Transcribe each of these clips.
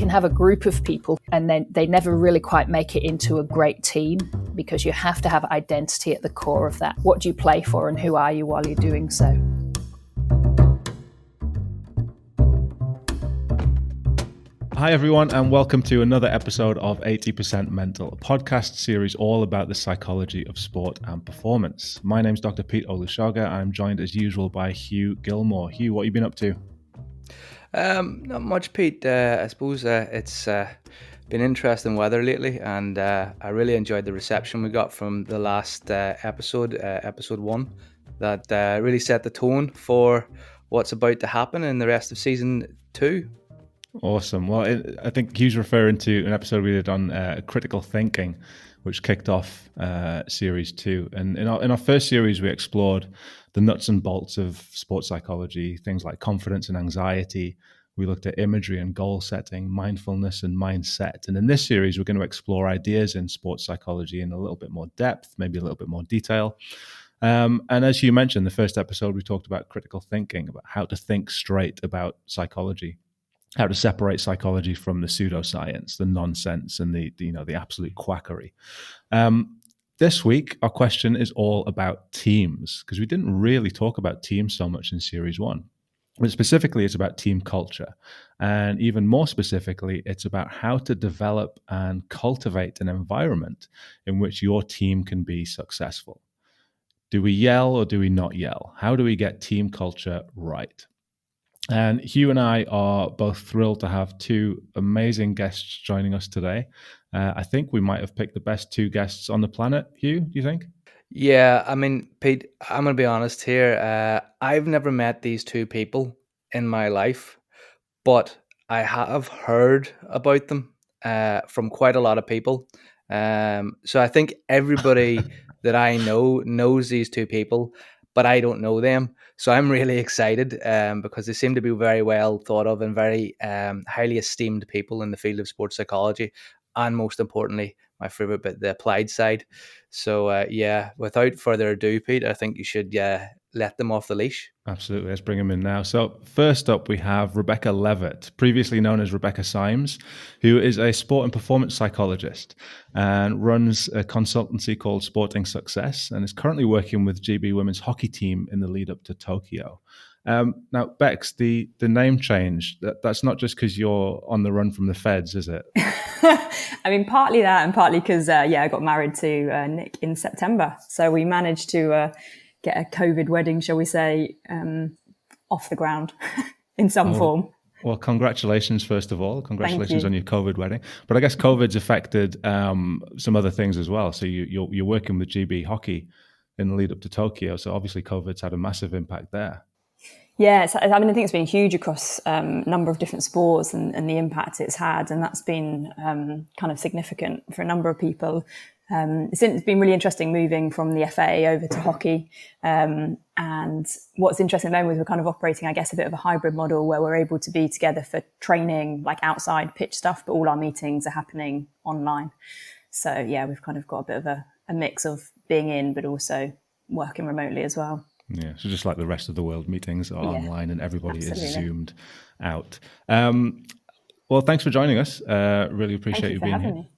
can have a group of people and then they never really quite make it into a great team, because you have to have identity at the core of that. What do you play for and who are you while you're doing so? Hi everyone, and welcome to another episode of 80% Mental, a podcast series all about the psychology of sport and performance. My name's Dr. Pete Olushoga. I'm joined as usual by Hugh Gilmore. Hugh, what have you been up to? Not much, Pete. I suppose it's been interesting weather lately, and I really enjoyed the reception we got from the last episode, episode 1, that really set the tone for what's about to happen in the rest of season 2. Awesome. Well, I think Hugh's referring to an episode we did on critical thinking, which kicked off series 2. And in our first series, we explored the nuts and bolts of sports psychology, things like confidence and anxiety. We looked at imagery and goal setting, mindfulness and mindset. And in this series, we're going to explore ideas in sports psychology in a little bit more depth, maybe a little bit more detail. And as you mentioned, the first episode, we talked about critical thinking, about how to think straight about psychology, how to separate psychology from the pseudoscience, the nonsense, and the absolute quackery. This week, our question is all about teams, because we didn't really talk about teams so much in series 1. But specifically, it's about team culture. And even more specifically, it's about how to develop and cultivate an environment in which your team can be successful. Do we yell or do we not yell? How do we get team culture right? And Hugh and I are both thrilled to have 2 amazing guests joining us today. I think we might have picked the best 2 guests on the planet. Hugh, do you think? Yeah, I mean, Pete, I'm going to be honest here. I've never met these 2 people in my life, but I have heard about them from quite a lot of people. So I think everybody that I know knows these 2 people, but I don't know them. So I'm really excited because they seem to be very well thought of and very highly esteemed people in the field of sports psychology. And most importantly, my favorite bit, the applied side. So without further ado, Pete, I think you should let them off the leash. Absolutely. Let's bring them in now. So first up, we have Rebecca Levitt, previously known as Rebecca Symes, who is a sport and performance psychologist and runs a consultancy called Sporting Success, and is currently working with GB women's hockey team in the lead up to Tokyo. Now, Bex, the name change, that's not just because you're on the run from the feds, is it? I mean, partly that, and partly because, I got married to Nick in September. So we managed to get a COVID wedding, shall we say, off the ground in some form. Well, congratulations, first of all. Congratulations on your COVID wedding. But I guess COVID's affected some other things as well. So you're working with GB hockey in the lead up to Tokyo. So obviously COVID's had a massive impact there. Yeah, I think it's been huge across a number of different sports and the impact it's had. And that's been kind of significant for a number of people. It's been really interesting moving from the FA over to hockey. And what's interesting then was we're kind of operating, I guess, a bit of a hybrid model where we're able to be together for training, like outside pitch stuff, but all our meetings are happening online. So yeah, we've kind of got a bit of a mix of being in, but also working remotely as well. Yeah, so just like the rest of the world, meetings are online and everybody is zoomed out. Well, thanks for joining us. Really appreciate you being here. Me.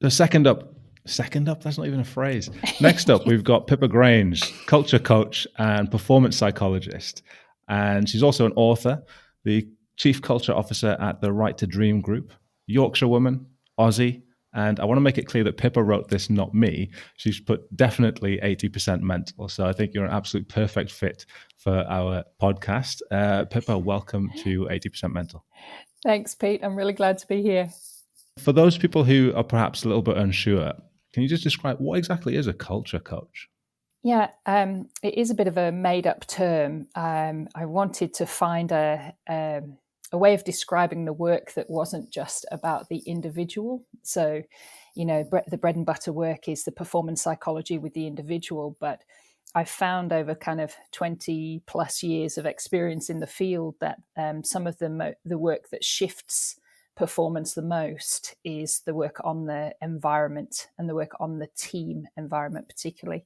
So second up, that's not even a phrase. Next up, we've got Pippa Grange, culture coach and performance psychologist. And she's also an author, the chief culture officer at the Right to Dream group, Yorkshire woman, Aussie. And I want to make it clear that Pippa wrote this, not me. She's put definitely 80% mental. So I think you're an absolute perfect fit for our podcast. Pippa, welcome to 80% Mental. Thanks, Pete. I'm really glad to be here. For those people who are perhaps a little bit unsure, can you just describe what exactly is a culture coach? Yeah, it is a bit of a made-up term. I wanted to find a way of describing the work that wasn't just about the individual. So, the bread and butter work is the performance psychology with the individual. But I found over kind of 20 plus years of experience in the field that some of the work that shifts performance the most is the work on the environment and the work on the team environment particularly.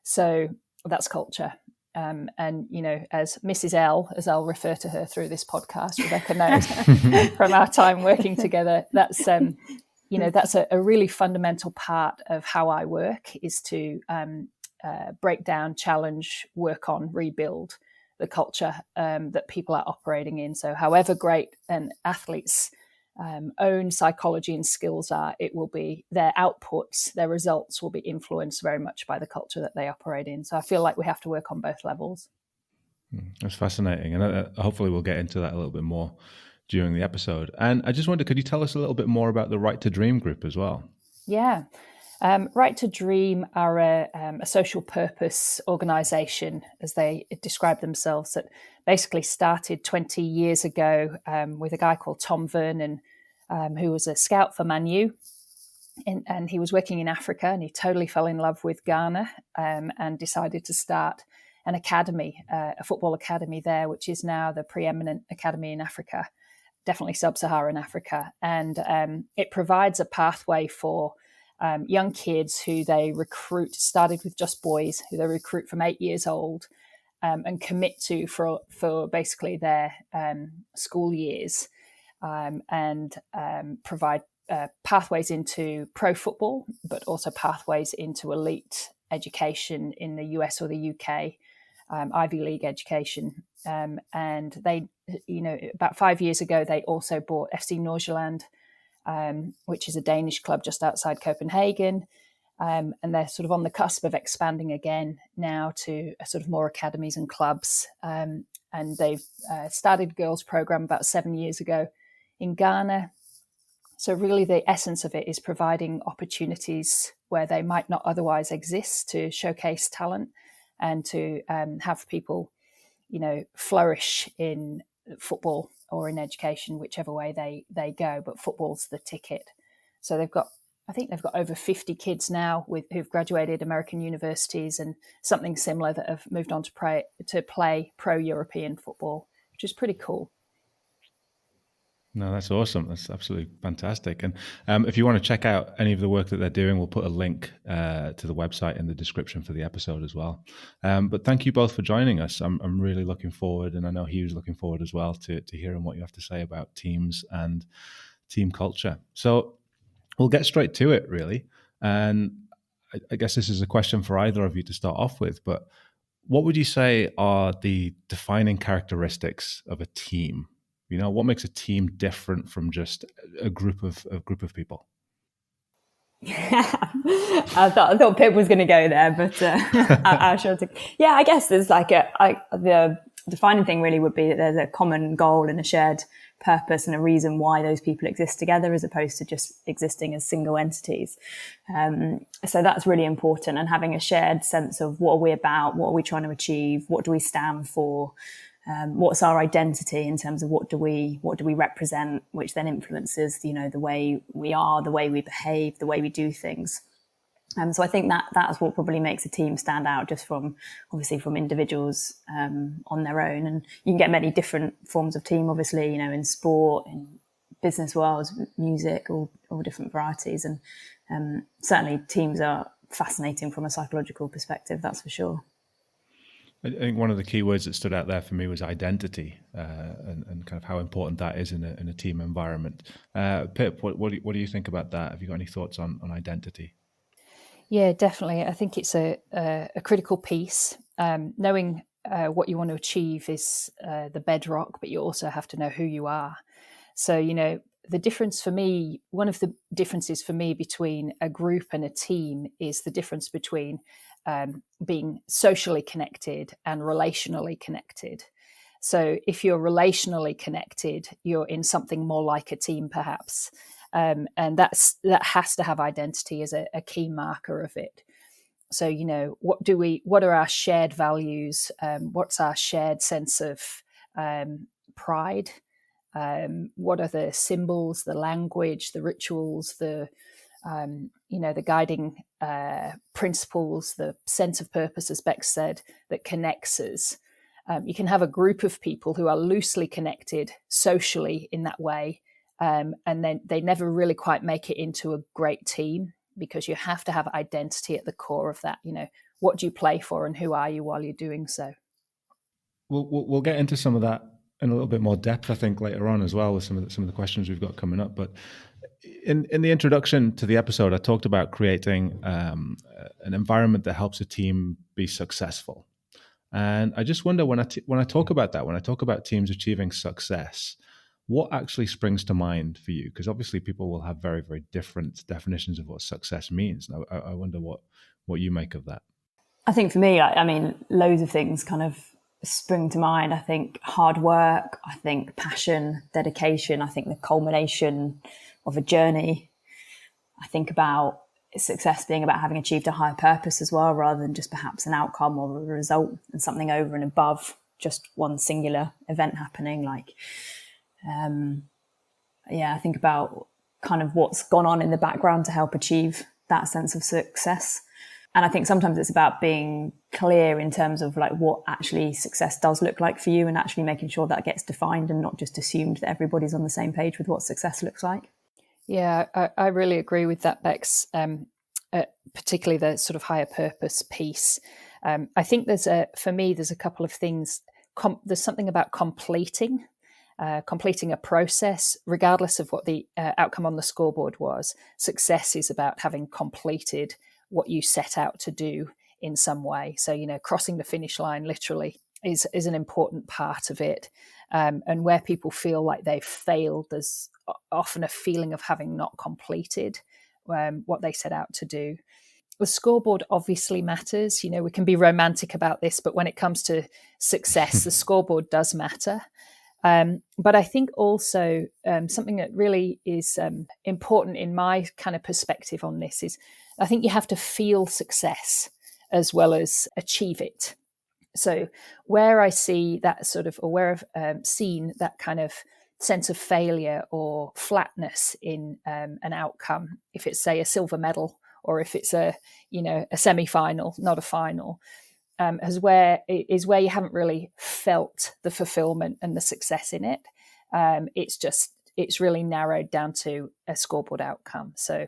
So that's culture. And, as Mrs. L, as I'll refer to her through this podcast, Rebecca knows from our time working together, that's a really fundamental part of how I work, is to break down, challenge, work on, rebuild the culture that people are operating in. So however great an athlete's own psychology and skills are, it will be their outputs, their results will be influenced very much by the culture that they operate in. So I feel like we have to work on both levels. That's fascinating. And hopefully we'll get into that a little bit more during the episode. And I just wondered, could you tell us a little bit more about the Right to Dream group as well? Yeah. Right to Dream are a social purpose organisation, as they describe themselves, that basically started 20 years ago with a guy called Tom Vernon, who was a scout for Man U. And he was working in Africa, and he totally fell in love with Ghana and decided to start an academy, a football academy there, which is now the preeminent academy in Africa, definitely sub-Saharan Africa. And it provides a pathway for young kids who they recruit, started with just boys, who they recruit from 8 years old and commit to for basically their school years, and provide pathways into pro football, but also pathways into elite education in the US or the UK, Ivy League education. And they, about 5 years ago, they also bought FC Nordsjælland, which is a Danish club just outside Copenhagen. And they're sort of on the cusp of expanding again now to sort of more academies and clubs. And they've started a girls program about 7 years ago in Ghana. So really the essence of it is providing opportunities where they might not otherwise exist to showcase talent and to have people, flourish in football or in education, whichever way they go. But football's the ticket. So I think they've got over 50 kids now who've graduated American universities and something similar that have moved on to play pro-European football, which is pretty cool. No, that's awesome. That's absolutely fantastic. And if you want to check out any of the work that they're doing, we'll put a link to the website in the description for the episode as well. But thank you both for joining us. I'm really looking forward, and I know Hugh's looking forward as well to hearing what you have to say about teams and team culture. So we'll get straight to it, really. And I guess this is a question for either of you to start off with, but what would you say are the defining characteristics of a team? What makes a team different from just a group of people? I thought Pip was going to go there, but I sure took. Yeah, I guess there's the defining thing really would be that there's a common goal and a shared purpose and a reason why those people exist together, as opposed to just existing as single entities. So that's really important, and having a shared sense of what are we about, what are we trying to achieve, what do we stand for. What's our identity in terms of what do we represent, which then influences, the way we are, the way we behave, the way we do things. So I think that's what probably makes a team stand out, just from individuals on their own. And you can get many different forms of team, obviously, in sport, in business worlds, music, all different varieties. And certainly teams are fascinating from a psychological perspective, that's for sure. I think one of the key words that stood out there for me was identity, and kind of how important that is in a team environment. Pip, what do you think about that? Have you got any thoughts on identity? Yeah, definitely. I think it's a critical piece. Knowing what you want to achieve is the bedrock, but you also have to know who you are. So, the difference for me, one of the differences for me between a group and a team is the difference between being socially connected and relationally connected. So if you're relationally connected, you're in something more like a team, perhaps. And that has to have identity as a key marker of it. So, what are our shared values? What's our shared sense of pride? What are the symbols, the language, the rituals, the guiding principles, the sense of purpose, as Beck said, that connects us. You can have a group of people who are loosely connected socially in that way, and then they never really quite make it into a great team, because you have to have identity at the core of that. What do you play for and who are you while you're doing so? We'll get into some of that in a little bit more depth, I think, later on as well with some of the questions we've got coming up. But in the introduction to the episode, I talked about creating an environment that helps a team be successful. And I just wonder, when I talk about that, when I talk about teams achieving success, what actually springs to mind for you? Because obviously people will have very, very different definitions of what success means. And I wonder what you make of that. I think for me, I mean, loads of things kind of spring to mind. I think hard work, I think passion, dedication, I think the culmination of a journey. I think about success being about having achieved a higher purpose as well, rather than just perhaps an outcome or a result and something over and above just one singular event happening. Like, I think about kind of what's gone on in the background to help achieve that sense of success. And I think sometimes it's about being clear in terms of like what actually success does look like for you, and actually making sure that gets defined and not just assumed that everybody's on the same page with what success looks like. Yeah, I really agree with that, Bex, particularly the sort of higher purpose piece. I think for me, there's a couple of things. There's something about completing a process, regardless of what the outcome on the scoreboard was. Success is about having completed what you set out to do in some way. So, crossing the finish line literally is an important part of it. And where people feel like they've failed, there's often a feeling of having not completed what they set out to do. The scoreboard obviously matters. We can be romantic about this, but when it comes to success, the scoreboard does matter. But I think also something that really is important in my kind of perspective on this is I think you have to feel success as well as achieve it. So where I see that sort of, or where I've seen that kind of sense of failure or flatness in an outcome, if it's, say, a silver medal, or if it's a semi-final, not a final, is where you haven't really felt the fulfillment and the success in it. It's really narrowed down to a scoreboard outcome. So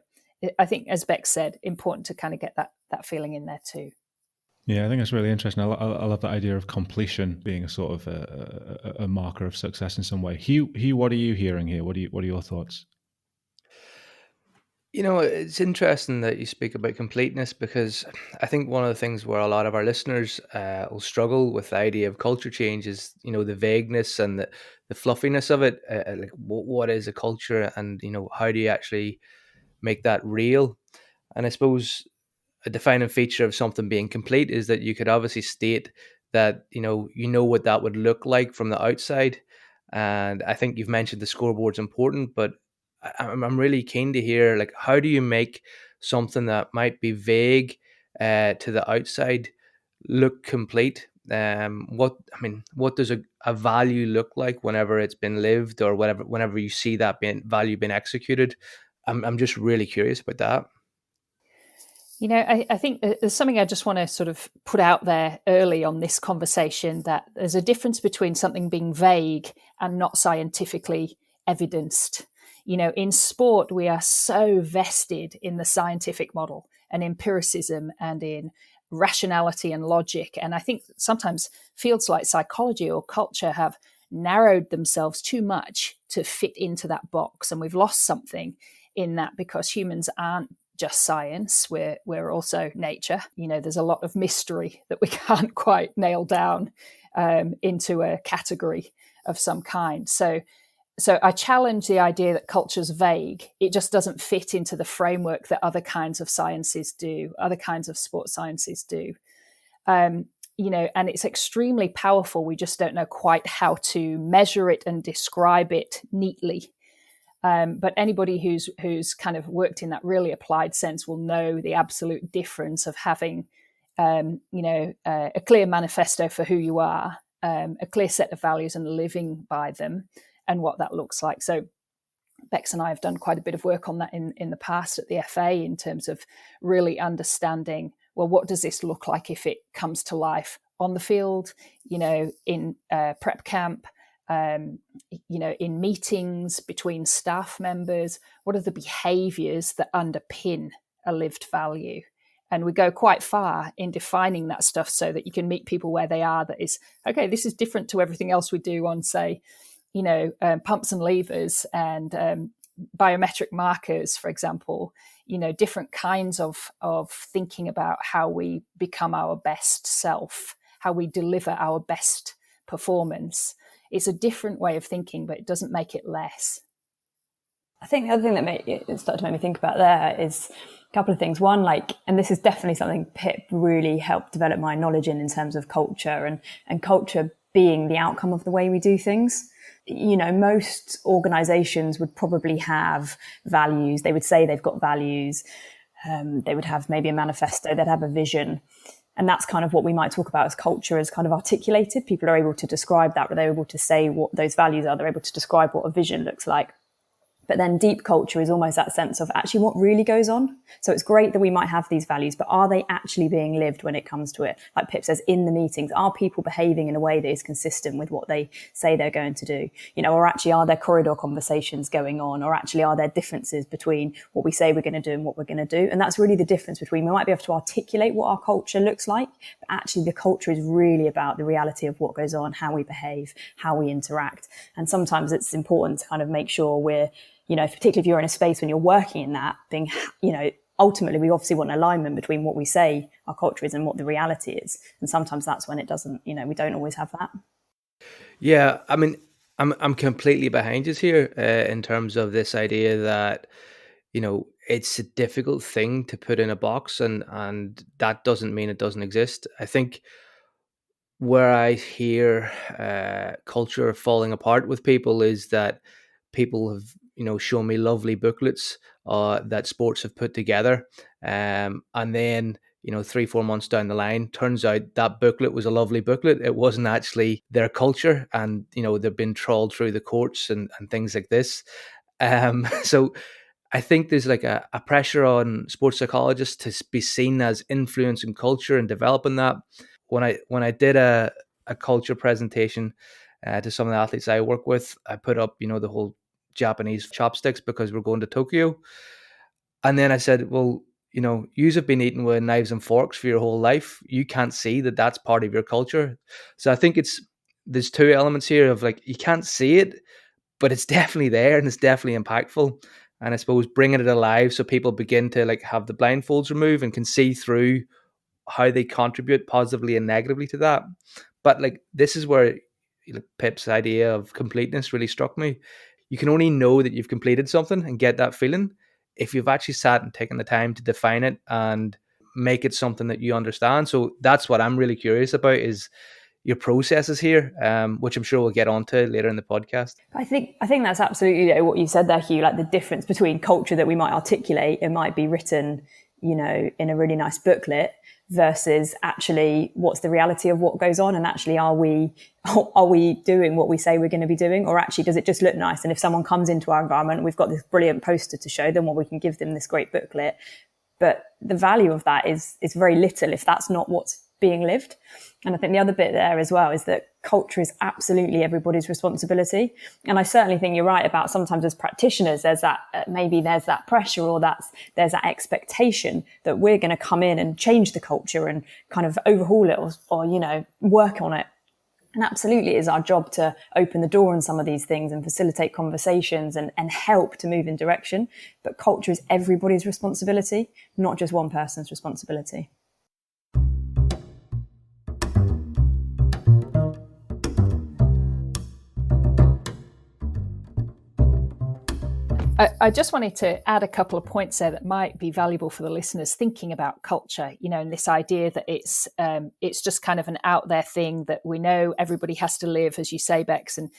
I think, as Beck said, important to kind of get that feeling in there too. Yeah, I think it's really interesting. I love that idea of completion being a sort of a marker of success in some way. Hugh, what are you hearing here? What are your thoughts? It's interesting that you speak about completeness, because I think one of the things where a lot of our listeners will struggle with the idea of culture change is, the vagueness and the fluffiness of it. Like, what is a culture, and, how do you actually make that real? And I suppose a defining feature of something being complete is that you could obviously state that, what that would look like from the outside. And I think you've mentioned the scoreboard's important, but I'm really keen to hear, like, how do you make something that might be vague to the outside look complete? What does a value look like whenever it's been lived, or whenever you see that value being executed? I'm just really curious about that. I think there's something I just want to sort of put out there early on this conversation, that there's a difference between something being vague and not scientifically evidenced. In sport, we are so vested in the scientific model and empiricism and in rationality and logic. And I think sometimes fields like psychology or culture have narrowed themselves too much to fit into that box. And we've lost something in that, because humans aren't just science, we're also nature. There's a lot of mystery that we can't quite nail down into a category of some kind. So I challenge the idea that culture's vague. It just doesn't fit into the framework that other kinds of sciences do, other kinds of sports sciences do. And it's extremely powerful. We just don't know quite how to measure it and describe it neatly. But anybody who's kind of worked in that really applied sense will know the absolute difference of having, a clear manifesto for who you are, a clear set of values, and living by them, and what that looks like. So Bex and I have done quite a bit of work on that in the past at the FA, in terms of really understanding, well, what does this look like if it comes to life on the field, in prep camp, in meetings between staff members? What are the behaviours that underpin a lived value? And we go quite far in defining that stuff so that you can meet people where they are. That is, okay, this is different to everything else we do on, say, pumps and levers and biometric markers, for example. Different kinds of thinking about how we become our best self, how we deliver our best performance. It's a different way of thinking, but it doesn't make it less. I think the other thing that started to make me think about there is a couple of things. One, and this is definitely something Pip really helped develop my knowledge in terms of culture and culture being the outcome of the way we do things. Most organizations would probably have values. They would say they've got values. They would have maybe a manifesto. They'd have a vision. And that's kind of what we might talk about as culture as kind of articulated. People are able to describe that, but they're able to say what those values are. They're able to describe what a vision looks like. But then deep culture is almost that sense of actually what really goes on. So it's great that we might have these values, but are they actually being lived when it comes to it? Like Pip says, in the meetings, are people behaving in a way that is consistent with what they say they're going to do? Or actually are there corridor conversations going on? Or actually are there differences between what we say we're going to do and what we're going to do? And that's really the difference between, we might be able to articulate what our culture looks like, but actually the culture is really about the reality of what goes on, how we behave, how we interact. And sometimes it's important to kind of make sure we're, particularly if you're in a space when you're working in that, being, ultimately we obviously want alignment between what we say our culture is and what the reality is. And sometimes that's when it doesn't, we don't always have that. Yeah, I mean, I'm completely behind you here in terms of this idea that, it's a difficult thing to put in a box and that doesn't mean it doesn't exist. I think where I hear culture falling apart with people is that people have, shown me lovely booklets that sports have put together. And then, 3-4 months down the line, turns out that booklet was a lovely booklet. It wasn't actually their culture. And, they've been trawled through the courts and things like this. So I think there's like a pressure on sports psychologists to be seen as influencing culture and developing that. When I did a culture presentation to some of the athletes I work with, I put up, the whole Japanese chopsticks because we're going to Tokyo. And then I said, well, yous have been eating with knives and forks for your whole life. You can't see that that's part of your culture. So I think there's two elements here of you can't see it, but it's definitely there and it's definitely impactful. And I suppose bringing it alive so people begin to have the blindfolds removed and can see through how they contribute positively and negatively to that. But this is where Pip's idea of completeness really struck me. You can only know that you've completed something and get that feeling if you've actually sat and taken the time to define it and make it something that you understand. So that's what I'm really curious about is your processes here, which I'm sure we'll get onto later in the podcast. I think that's absolutely what you said there, Hugh, the difference between culture that we might articulate, it might be written, in a really nice booklet versus actually what's the reality of what goes on. And actually, are we doing what we say we're going to be doing? Or actually, does it just look nice? And if someone comes into our environment, we've got this brilliant poster to show them, or we can give them this great booklet. But the value of that is very little if that's not what's being lived. And I think the other bit there as well is that culture is absolutely everybody's responsibility. And I certainly think you're right about sometimes as practitioners, there's that pressure or there's that expectation that we're going to come in and change the culture and kind of overhaul it or work on it. And absolutely it is our job to open the door on some of these things and facilitate conversations and help to move in direction. But culture is everybody's responsibility, not just one person's responsibility. I just wanted to add a couple of points there that might be valuable for the listeners thinking about culture, and this idea that it's just kind of an out there thing that we know everybody has to live, as you say, Bex. And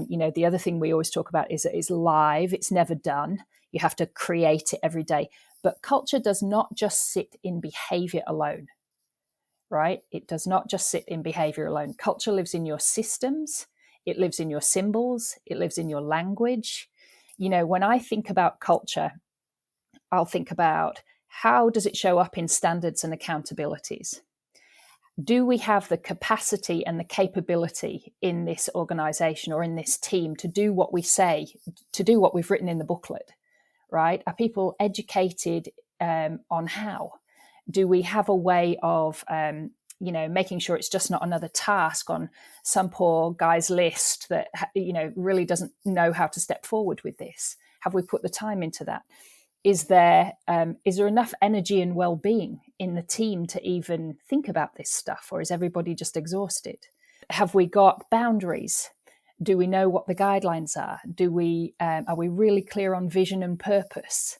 the other thing we always talk about is that it's live, it's never done. You have to create it every day. But culture does not just sit in behavior alone, right? It does not just sit in behavior alone. Culture lives in your systems. It lives in your symbols. It lives in your language. When I think about culture, I'll think about how does it show up in standards and accountabilities? Do we have the capacity and the capability in this organization or in this team to do what we say, to do what we've written in the booklet, right? Are people educated on how? Do we have a way of making sure it's just not another task on some poor guy's list that really doesn't know how to step forward with this? Have we put the time into that? Is there enough energy and well-being in the team to even think about this stuff, or is everybody just exhausted? Have we got boundaries? Do we know what the guidelines are? Are we really clear on vision and purpose?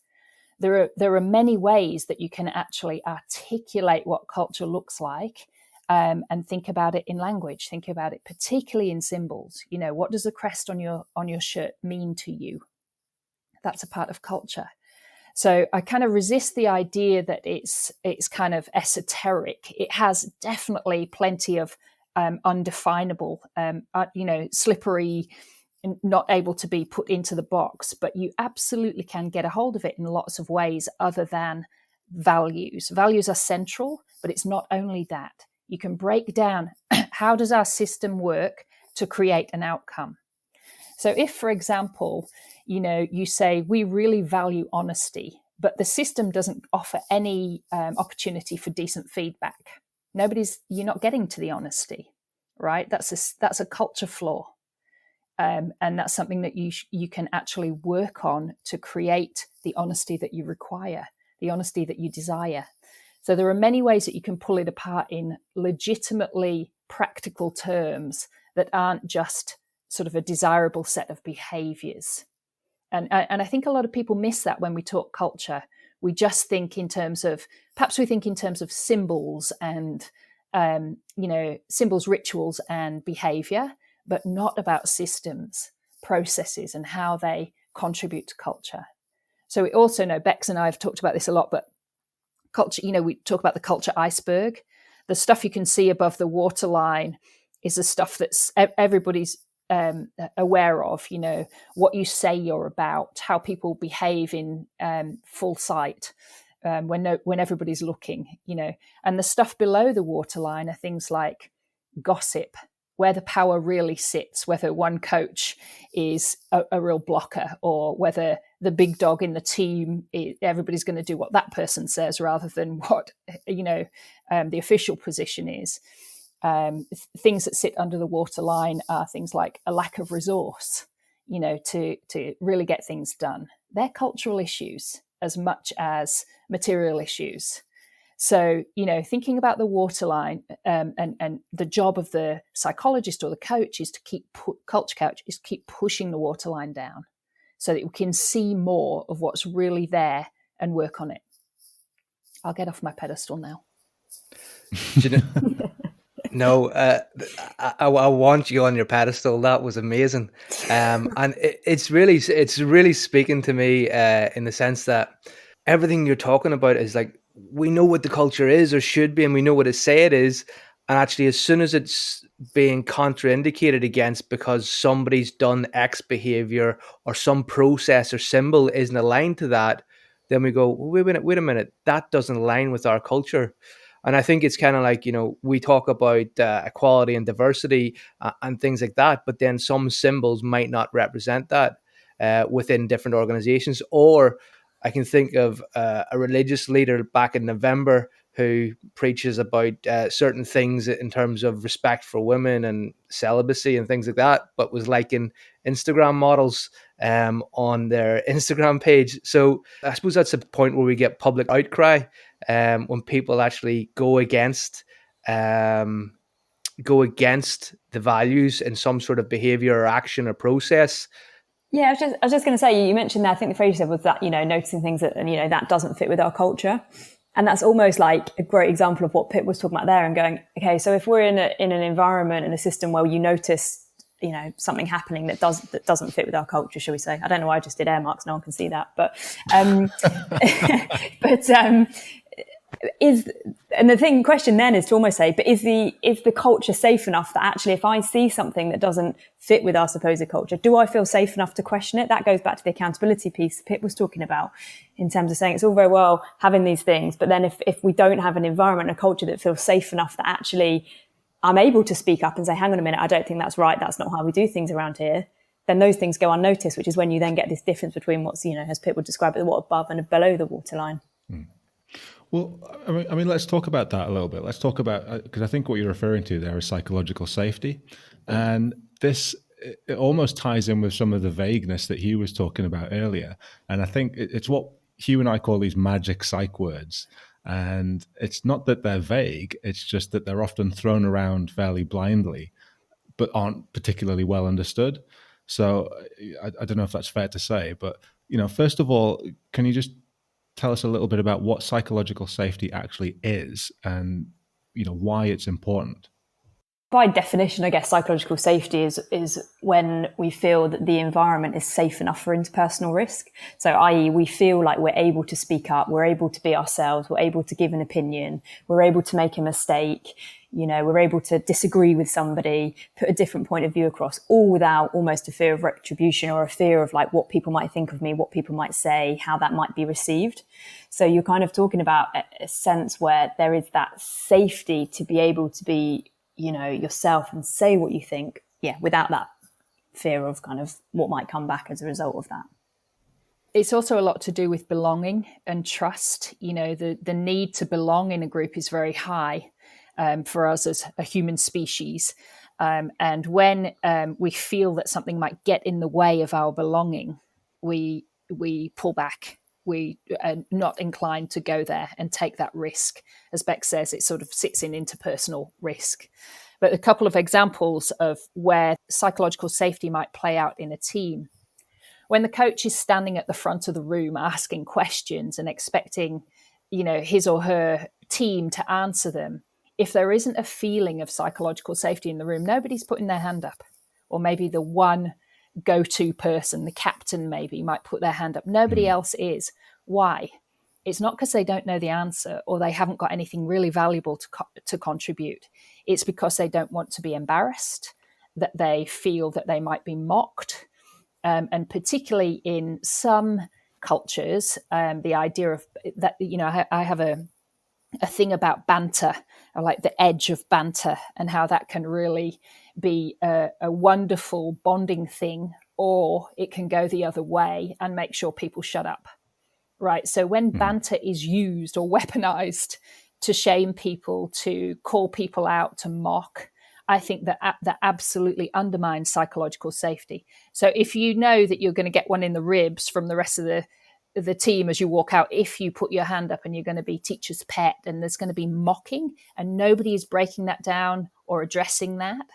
There are many ways that you can actually articulate what culture looks like, and think about it in language. Think about it particularly in symbols. What does the crest on your shirt mean to you? That's a part of culture. So I kind of resist the idea that it's kind of esoteric. It has definitely plenty of undefinable, slippery, not able to be put into the box, but you absolutely can get a hold of it in lots of ways other than values. Values are central, but it's not only that. You can break down how does our system work to create an outcome. So if, for example, you say we really value honesty, but the system doesn't offer any opportunity for decent feedback. You're not getting to the honesty, right? That's a culture flaw. And that's something that you can actually work on to create the honesty that you require, the honesty that you desire. So there are many ways that you can pull it apart in legitimately practical terms that aren't just sort of a desirable set of behaviors. And I think a lot of people miss that when we talk culture. We just think in terms of symbols and, symbols, rituals and behavior, but not about systems, processes, and how they contribute to culture. So we also know, Bex and I have talked about this a lot, but culture, we talk about the culture iceberg. The stuff you can see above the waterline is the stuff that's everybody's aware of, what you say you're about, how people behave in full sight when everybody's looking, and the stuff below the waterline are things like gossip, where the power really sits, whether one coach is a real blocker or whether the big dog in the team, everybody's going to do what that person says rather than what, the official position is. Things that sit under the waterline are things like a lack of resource, to really get things done. They're cultural issues as much as material issues. So, thinking about the waterline and the job of the psychologist or the coach is to culture coach is to keep pushing the waterline down so that we can see more of what's really there and work on it. I'll get off my pedestal now. No, I want you on your pedestal. That was amazing, and it's really speaking to me in the sense that everything you're talking about is like, we know what the culture is or should be, and we know what it say it is, and actually, as soon as it's being contraindicated against because somebody's done X behavior or some process or symbol isn't aligned to that, then we go, wait a minute, that doesn't align with our culture. And I think it's kind of like, we talk about equality and diversity and things like that, but then some symbols might not represent that within different organizations. Or I can think of a religious leader back in November who preaches about certain things in terms of respect for women and celibacy and things like that, but was liking Instagram models on their Instagram page. So I suppose that's a point where we get public outcry when people actually go against the values in some sort of behavior or action or process. Yeah, I was just going to say, you mentioned that, I think the phrase you said was that, noticing things that, that doesn't fit with our culture. And that's almost like a great example of what Pip was talking about there, and going, okay, so if we're in an environment and a system where you notice, something happening that doesn't fit with our culture, shall we say? I don't know why I just did air marks, no one can see that, but question then is to almost say, but is the culture safe enough that actually, if I see something that doesn't fit with our supposed culture, do I feel safe enough to question it? That goes back to the accountability piece Pip was talking about, in terms of saying it's all very well having these things, but then if we don't have an environment, a culture that feels safe enough that actually I'm able to speak up and say, hang on a minute, I don't think that's right, that's not how we do things around here, then those things go unnoticed, which is when you then get this difference between what's, as Pip would describe it, what above and below the waterline. Well, I mean, let's talk about that a little bit. Let's talk about, because I think what you're referring to there is psychological safety, and this it almost ties in with some of the vagueness that Hugh was talking about earlier. And I think it's what Hugh and I call these magic psych words. And it's not that they're vague; it's just that they're often thrown around fairly blindly, but aren't particularly well understood. So I don't know if that's fair to say, but first of all, can you just tell us a little bit about what psychological safety actually is and why it's important? By definition, I guess psychological safety is when we feel that the environment is safe enough for interpersonal risk. So, i.e., we feel like we're able to speak up, we're able to be ourselves, we're able to give an opinion, we're able to make a mistake, we're able to disagree with somebody, put a different point of view across, all without almost a fear of retribution or a fear of like what people might think of me, what people might say, how that might be received. So you're kind of talking about a sense where there is that safety to be able to be yourself and say what you think, without that fear of kind of what might come back as a result of that. It's also a lot to do with belonging and trust. The need to belong in a group is very high for us as a human species. And when we feel that something might get in the way of our belonging, we pull back. We are not inclined to go there and take that risk. As Beck says, it sort of sits in interpersonal risk. But a couple of examples of where psychological safety might play out in a team. When the coach is standing at the front of the room asking questions and expecting, his or her team to answer them, if there isn't a feeling of psychological safety in the room, nobody's putting their hand up. Or maybe the one go-to person, the captain maybe, might put their hand up. Nobody else is. Why? It's not because they don't know the answer or they haven't got anything really valuable to contribute. It's because they don't want to be embarrassed, that they feel that they might be mocked. And particularly in some cultures, the idea of that, I have a thing about banter. I like the edge of banter and how that can really be a wonderful bonding thing, or it can go the other way and make sure people shut up. Right. So when banter is used or weaponized to shame people, to call people out, to mock, I think that absolutely undermines psychological safety. So if you know that you're going to get one in the ribs from the rest of the team as you walk out, if you put your hand up and you're going to be teacher's pet and there's going to be mocking and nobody is breaking that down or addressing that,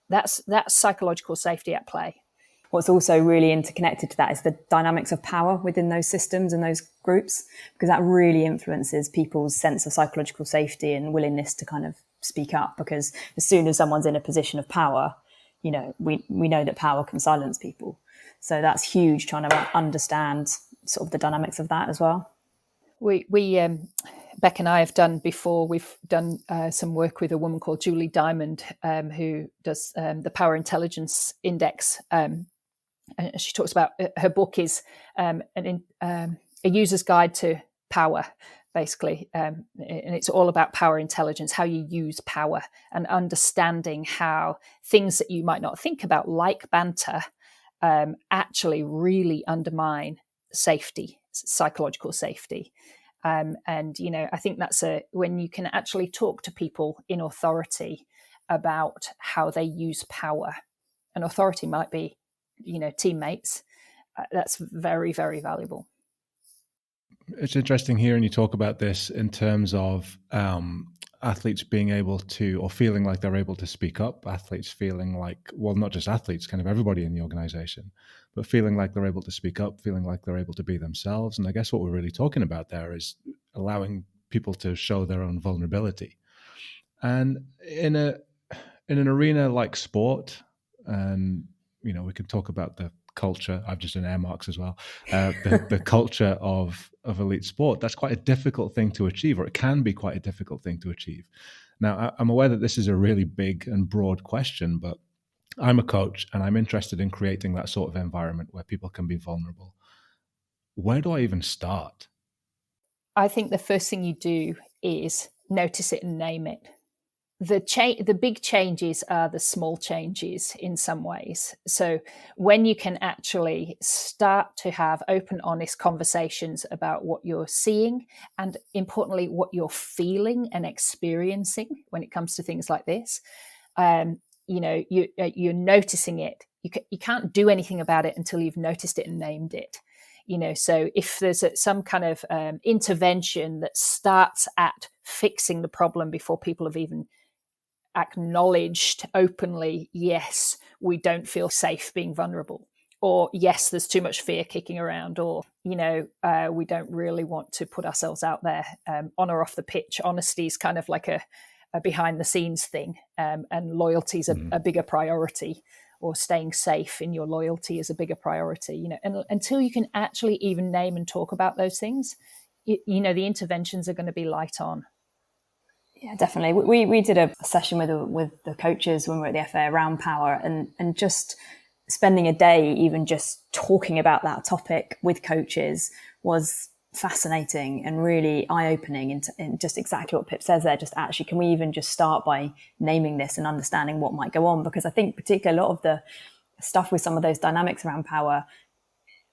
that's psychological safety at play. What's also really interconnected to that is the dynamics of power within those systems and those groups, because that really influences people's sense of psychological safety and willingness to kind of speak up. Because as soon as someone's in a position of power, we know that power can silence people. So that's huge, trying to understand sort of the dynamics of that as well. We Beck and I have done before. We've done some work with a woman called Julie Diamond, who does the Power Intelligence Index. And she talks about her book is a user's guide to power, basically. And it's all about power intelligence, how you use power and understanding how things that you might not think about, like banter, actually really undermine safety, psychological safety. And, I think that's when you can actually talk to people in authority about how they use power. And authority might be, teammates. That's very, very valuable. It's interesting hearing you talk about this in terms of athletes being able to, or feeling like they're able to speak up, athletes feeling like, well, not just athletes, kind of everybody in the organization, but feeling like they're able to speak up, feeling like they're able to be themselves. And I guess what we're really talking about there is allowing people to show their own vulnerability. And in an arena like sport, and, we can talk about the culture. I've just done air marks as well. The culture of elite sport, that's quite a difficult thing to achieve, or it can be quite a difficult thing to achieve. Now, I'm aware that this is a really big and broad question, but I'm a coach and I'm interested in creating that sort of environment where people can be vulnerable. Where do I even start? I think the first thing you do is notice it and name it. the big changes are the small changes in some ways. So when you can actually start to have open, honest conversations about what you're seeing, and importantly, what you're feeling and experiencing when it comes to things like this, you're noticing it. You can't do anything about it until you've noticed it and named it. So if there's some kind of intervention that starts at fixing the problem before people have even acknowledged openly, yes, we don't feel safe being vulnerable, or yes, there's too much fear kicking around, or we don't really want to put ourselves out there on or off the pitch. Honesty is kind of like a behind the scenes thing, and loyalty is a bigger priority, or staying safe in your loyalty is a bigger priority. And until you can actually even name and talk about those things, the interventions are going to be light on. Yeah, definitely. We did a session with the coaches when we were at the FA around power, and just spending a day even just talking about that topic with coaches was fascinating and really eye-opening, and just exactly what Pip says there. Just actually, can we even just start by naming this and understanding what might go on? Because I think particularly a lot of the stuff with some of those dynamics around power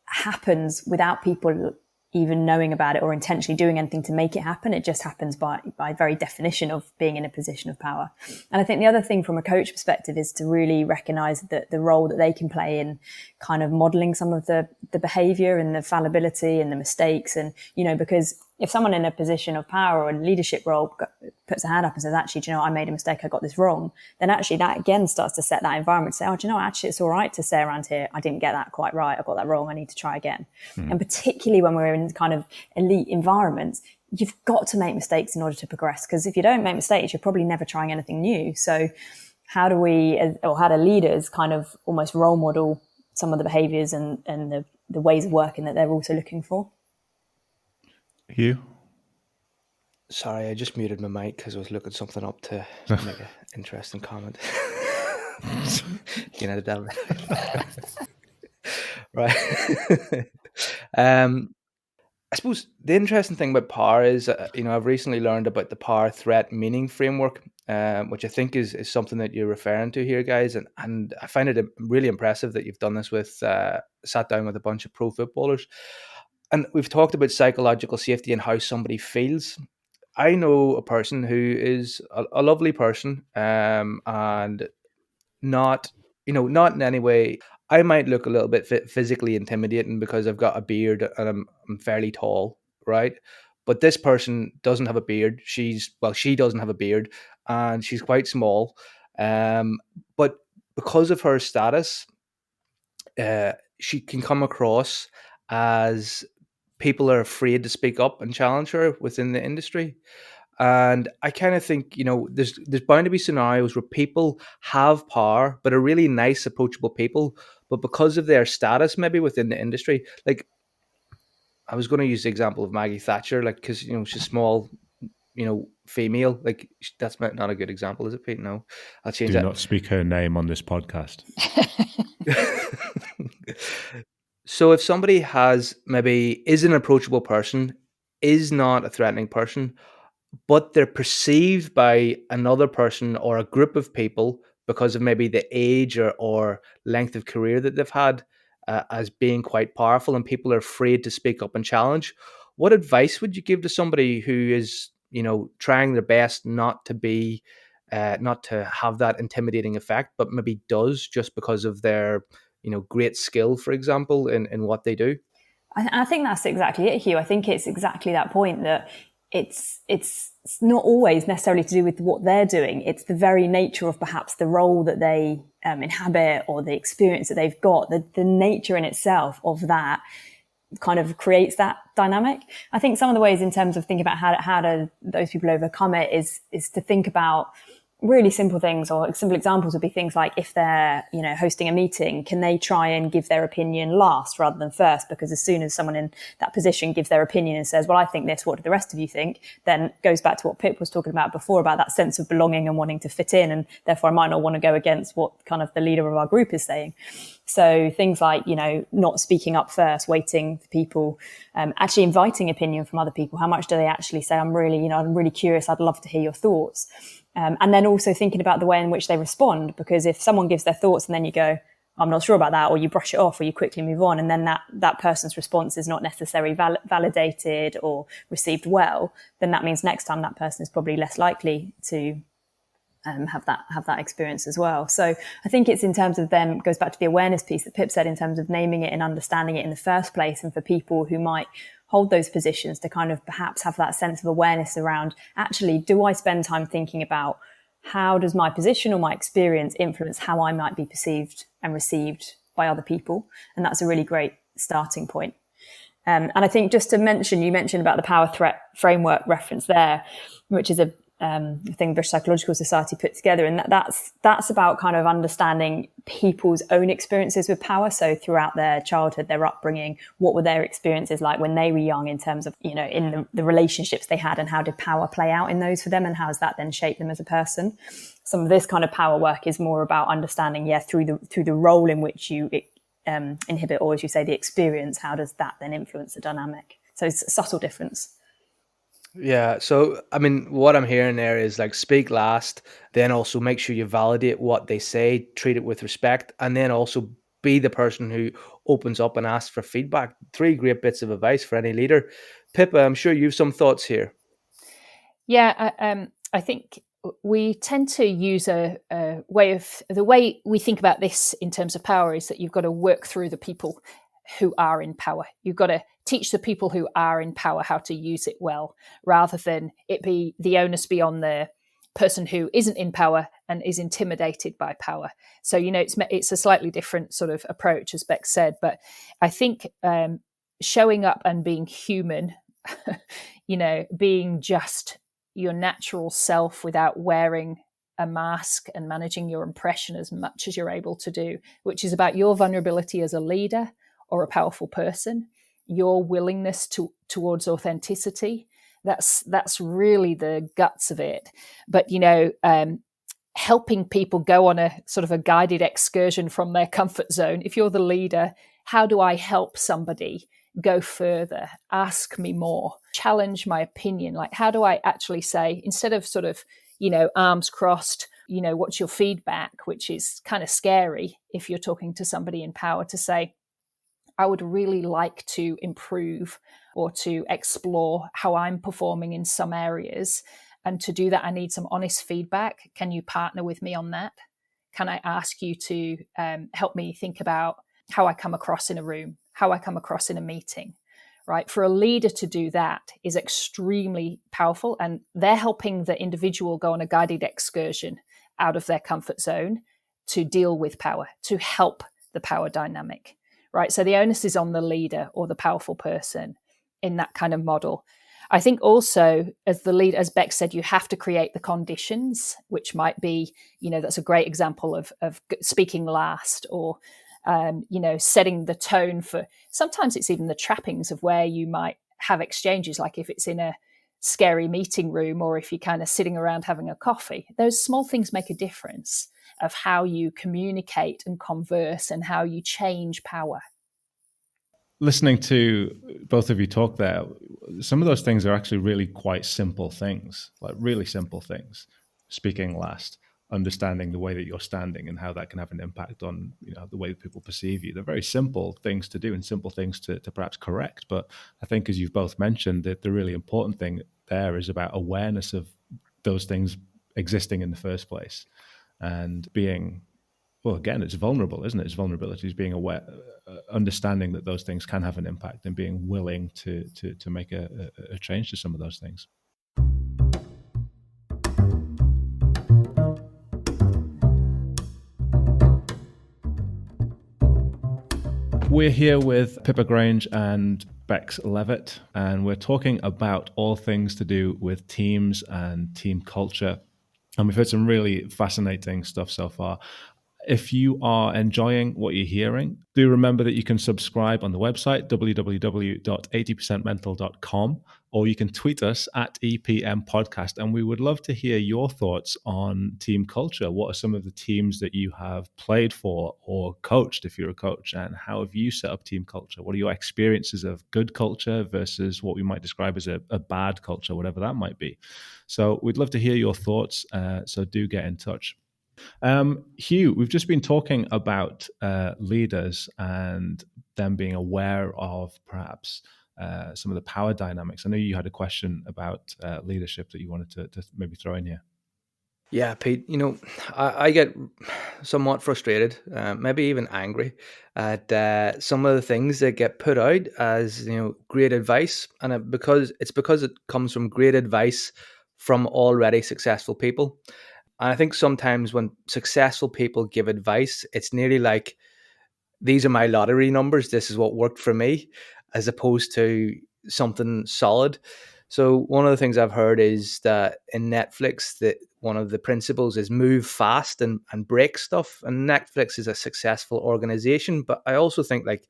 happens without people even knowing about it or intentionally doing anything to make it happen. It just happens by very definition of being in a position of power. And I think the other thing from a coach perspective is to really recognize that the role that they can play in kind of modeling some of the behavior and the fallibility and the mistakes. And, because if someone in a position of power or a leadership role puts a hand up and says, actually, do you know, I made a mistake, I got this wrong, then actually that again starts to set that environment to say, oh, do you know, actually it's all right to say around here, I didn't get that quite right, I got that wrong, I need to try again. And particularly when we're in kind of elite environments, you've got to make mistakes in order to progress, because if you don't make mistakes, you're probably never trying anything new. So how do leaders kind of almost role model some of the behaviors and the ways of working that they're also looking for? Hugh? Sorry, I just muted my mic because I was looking something up to make an interesting comment. Right. I suppose the interesting thing about power is, I've recently learned about the power threat meaning framework, which I think is something that you're referring to here, guys. And I find it really impressive that you've done this with, sat down with a bunch of pro footballers. And we've talked about psychological safety and how somebody feels. I know a person who is a lovely person, and not in any way. I might look a little bit physically intimidating because I've got a beard and I'm fairly tall, right? But this person doesn't have a beard. She doesn't have a beard, and she's quite small. But because of her status, she can come across as people are afraid to speak up and challenge her within the industry. And I kind of think, there's bound to be scenarios where people have power, but are really nice, approachable people. But because of their status, maybe within the industry, like I was going to use the example of Maggie Thatcher, like, because, she's small, female, like that's not a good example, is it, Pete? No, I'll change that. Do not speak her name on this podcast. So if somebody is an approachable person, is not a threatening person, but they're perceived by another person or a group of people because of maybe the age or length of career that they've had, as being quite powerful, and people are afraid to speak up and challenge, what advice would you give to somebody who is, trying their best not to have that intimidating effect, but maybe does just because of their, great skill, for example, in what they do? I think that's exactly it, Hugh. I think it's exactly that point that it's not always necessarily to do with what they're doing. It's the very nature of perhaps the role that they inhabit, or the experience that they've got. The nature in itself of that kind of creates that dynamic. I think some of the ways in terms of thinking about how do those people overcome it is to think about really simple things, or simple examples would be things like, if they're, hosting a meeting, can they try and give their opinion last rather than first? Because as soon as someone in that position gives their opinion and says, well, I think this, what do the rest of you think? Then it goes back to what Pip was talking about before, about that sense of belonging and wanting to fit in. And therefore I might not want to go against what kind of the leader of our group is saying. So things like, not speaking up first, waiting for people, actually inviting opinion from other people. How much do they actually say, I'm really curious, I'd love to hear your thoughts. And then also thinking about the way in which they respond, because if someone gives their thoughts and then you go, I'm not sure about that, or you brush it off, or you quickly move on, and then that person's response is not necessarily validated or received well, then that means next time that person is probably less likely to have that experience as well. So I think it's in terms of them, goes back to the awareness piece that Pip said, in terms of naming it and understanding it in the first place, and for people who might hold those positions to kind of perhaps have that sense of awareness around, actually, do I spend time thinking about how does my position or my experience influence how I might be perceived and received by other people? And that's a really great starting point. And I think just to mention, you mentioned about the power threat framework reference there, which is a thing British Psychological Society put together. And that's about kind of understanding people's own experiences with power. So throughout their childhood, their upbringing, what were their experiences like when they were young in terms of, in the relationships they had, and how did power play out in those for them, and how has that then shaped them as a person? Some of this kind of power work is more about understanding, through the role in which you inhibit, or as you say, the experience, how does that then influence the dynamic? So it's a subtle difference. Yeah. So, I mean, what I'm hearing there is like, speak last, then also make sure you validate what they say, treat it with respect, and then also be the person who opens up and asks for feedback. 3 great bits of advice for any leader. Pippa, I'm sure you've some thoughts here. Yeah, I think we tend to use the way we think about this in terms of power is that you've got to work through the people who are in power. You've got to teach the people who are in power how to use it well, rather than it be the onus be on the person who isn't in power and is intimidated by power. So, it's a slightly different sort of approach, as Beck said. But I think showing up and being human, being just your natural self without wearing a mask, and managing your impression as much as you're able to do, which is about your vulnerability as a leader or a powerful person, your willingness towards authenticity. That's really the guts of it. But, helping people go on a sort of a guided excursion from their comfort zone. If you're the leader, how do I help somebody go further, ask me more, challenge my opinion? Like, how do I actually say, instead of sort of, arms crossed, what's your feedback, which is kind of scary if you're talking to somebody in power, to say, I would really like to improve or to explore how I'm performing in some areas. And to do that, I need some honest feedback. Can you partner with me on that? Can I ask you to help me think about how I come across in a room, how I come across in a meeting, right? For a leader to do that is extremely powerful. And they're helping the individual go on a guided excursion out of their comfort zone to deal with power, to help the power dynamic. Right. So the onus is on the leader or the powerful person in that kind of model. I think also, as the leader, as Beck said, you have to create the conditions, which might be, that's a great example of speaking last, or, setting the tone for, sometimes it's even the trappings of where you might have exchanges, like if it's in a scary meeting room, or if you're kind of sitting around having a coffee. Those small things make a difference of how you communicate and converse and how you change power. Listening to both of you talk there, some of those things are actually really quite simple things, like really simple things. Speaking last, understanding the way that you're standing and how that can have an impact on the way that people perceive you. They're very simple things to do and simple things to perhaps correct. But I think, as you've both mentioned, that the really important thing there is about awareness of those things existing in the first place. And being, well, again, it's vulnerable, isn't it? It's vulnerability, is being aware, understanding that those things can have an impact, and being willing to make a change to some of those things. We're here with Pippa Grange and Bex Levitt, and we're talking about all things to do with teams and team culture. And we've heard some really fascinating stuff so far. If you are enjoying what you're hearing, do remember that you can subscribe on the website, www.80percentmental.com, or you can tweet us at EPM Podcast. And we would love to hear your thoughts on team culture. What are some of the teams that you have played for or coached, if you're a coach? And how have you set up team culture? What are your experiences of good culture versus what we might describe as a bad culture, whatever that might be? So we'd love to hear your thoughts. So do get in touch. Hugh, we've just been talking about leaders and them being aware of perhaps some of the power dynamics. I know you had a question about leadership that you wanted to maybe throw in here. Yeah, Pete, I get somewhat frustrated, maybe even angry at some of the things that get put out as, great advice. And because it comes from great advice from already successful people. And I think sometimes when successful people give advice, it's nearly like, these are my lottery numbers. This is what worked for me, as opposed to something solid. So one of the things I've heard is that in Netflix, that one of the principles is move fast and break stuff. And Netflix is a successful organization. But I also think like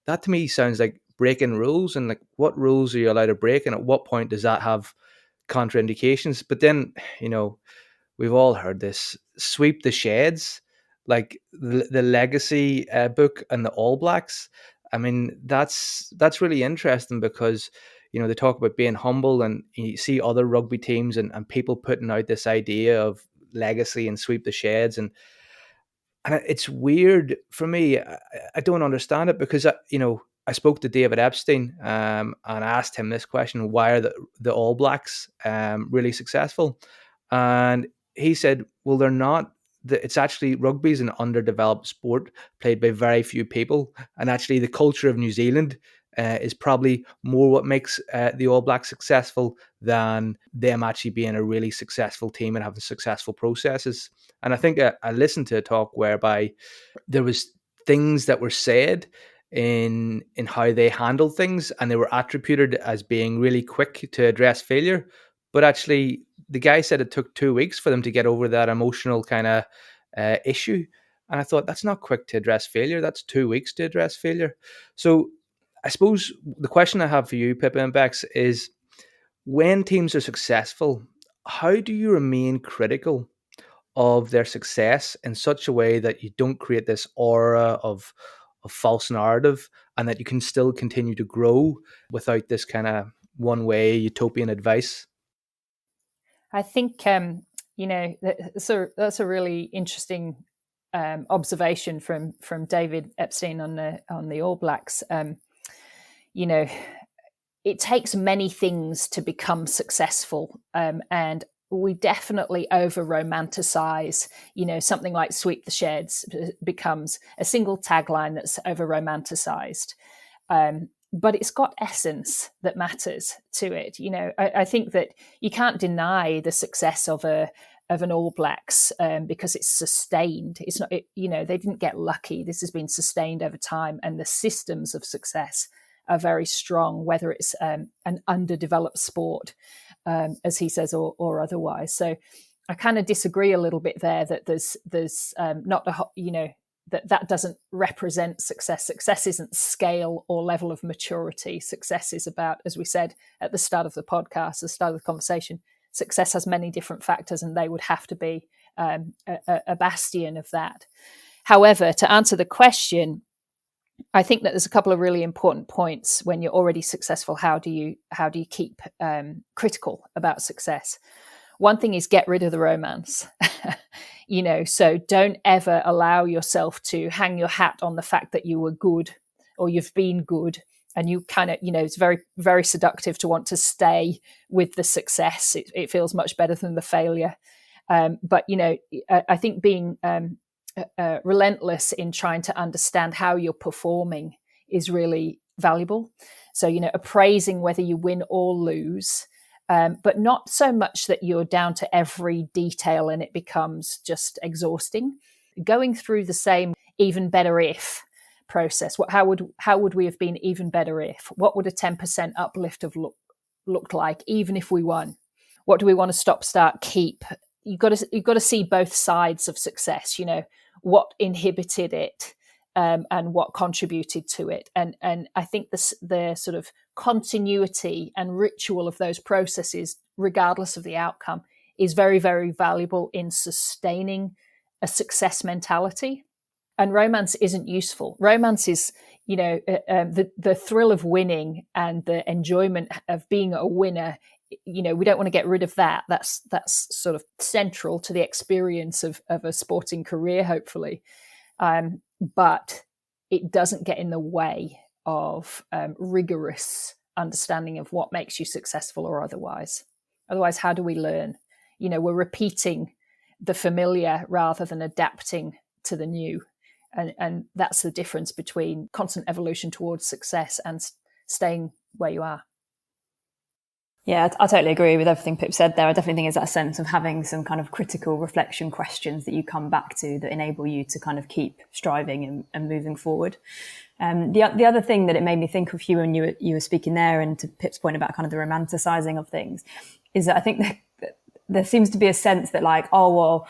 that to me sounds like breaking rules, and like what rules are you allowed to break? And at what point does that have contraindications? But then, we've all heard this, sweep the sheds, like the legacy book and the All Blacks. I mean, that's really interesting because, they talk about being humble, and you see other rugby teams and people putting out this idea of legacy and sweep the sheds. And it's weird for me. I don't understand it because, I spoke to David Epstein and asked him this question: why are the All Blacks really successful? And he said, well, they're not. It's actually, rugby is an underdeveloped sport played by very few people. And actually the culture of New Zealand is probably more what makes the All Blacks successful than them actually being a really successful team and having successful processes. And I think I listened to a talk whereby there was things that were said in how they handled things, and they were attributed as being really quick to address failure. But actually, the guy said it took 2 weeks for them to get over that emotional kind of issue. And I thought, that's not quick to address failure. That's 2 weeks to address failure. So I suppose the question I have for you, Pippa and Bex, is when teams are successful, how do you remain critical of their success in such a way that you don't create this aura of false narrative, and that you can still continue to grow without this kind of one-way utopian advice? I think that's a really interesting observation from David Epstein on the All Blacks. It takes many things to become successful, and we definitely over romanticize. Something like "sweep the sheds" becomes a single tagline that's over romanticized. But it's got essence that matters to it. I think that you can't deny the success of an All Blacks because it's sustained. It's not, they didn't get lucky. This has been sustained over time, and the systems of success are very strong, whether it's an underdeveloped sport, as he says, or otherwise. So I kind of disagree a little bit there that there's not a, that doesn't represent success. Success isn't scale or level of maturity. Success is about, as we said at the start of the podcast, the start of the conversation, success has many different factors, and they would have to be a bastion of that. However, to answer the question, I think that there's a couple of really important points when you're already successful. How do you keep critical about success? One thing is get rid of the romance. So don't ever allow yourself to hang your hat on the fact that you were good or you've been good. And you kind of, it's very, very seductive to want to stay with the success. It feels much better than the failure. But I think being relentless in trying to understand how you're performing is really valuable. So, appraising whether you win or lose, but not so much that you're down to every detail and it becomes just exhausting. Going through the same even better if process. How would we have been even better if? What would a 10% uplift have looked like even if we won? What do we want to stop, start, keep? you've got to see both sides of success. What inhibited it, and what contributed to it, and I think the sort of continuity and ritual of those processes, regardless of the outcome, is very, very valuable in sustaining a success mentality. And romance isn't useful. Romance is, the thrill of winning and the enjoyment of being a winner. We don't want to get rid of that. That's sort of central to the experience of a sporting career, hopefully. But it doesn't get in the way of rigorous understanding of what makes you successful or otherwise. Otherwise, how do we learn? We're repeating the familiar rather than adapting to the new. And that's the difference between constant evolution towards success and staying where you are. Yeah, I totally agree with everything Pip said there. I definitely think it's that sense of having some kind of critical reflection questions that you come back to that enable you to kind of keep striving and moving forward. The other thing that it made me think of, Hugh, when you were speaking there, and to Pip's point about kind of the romanticizing of things, is that I think that there seems to be a sense that like, oh, well,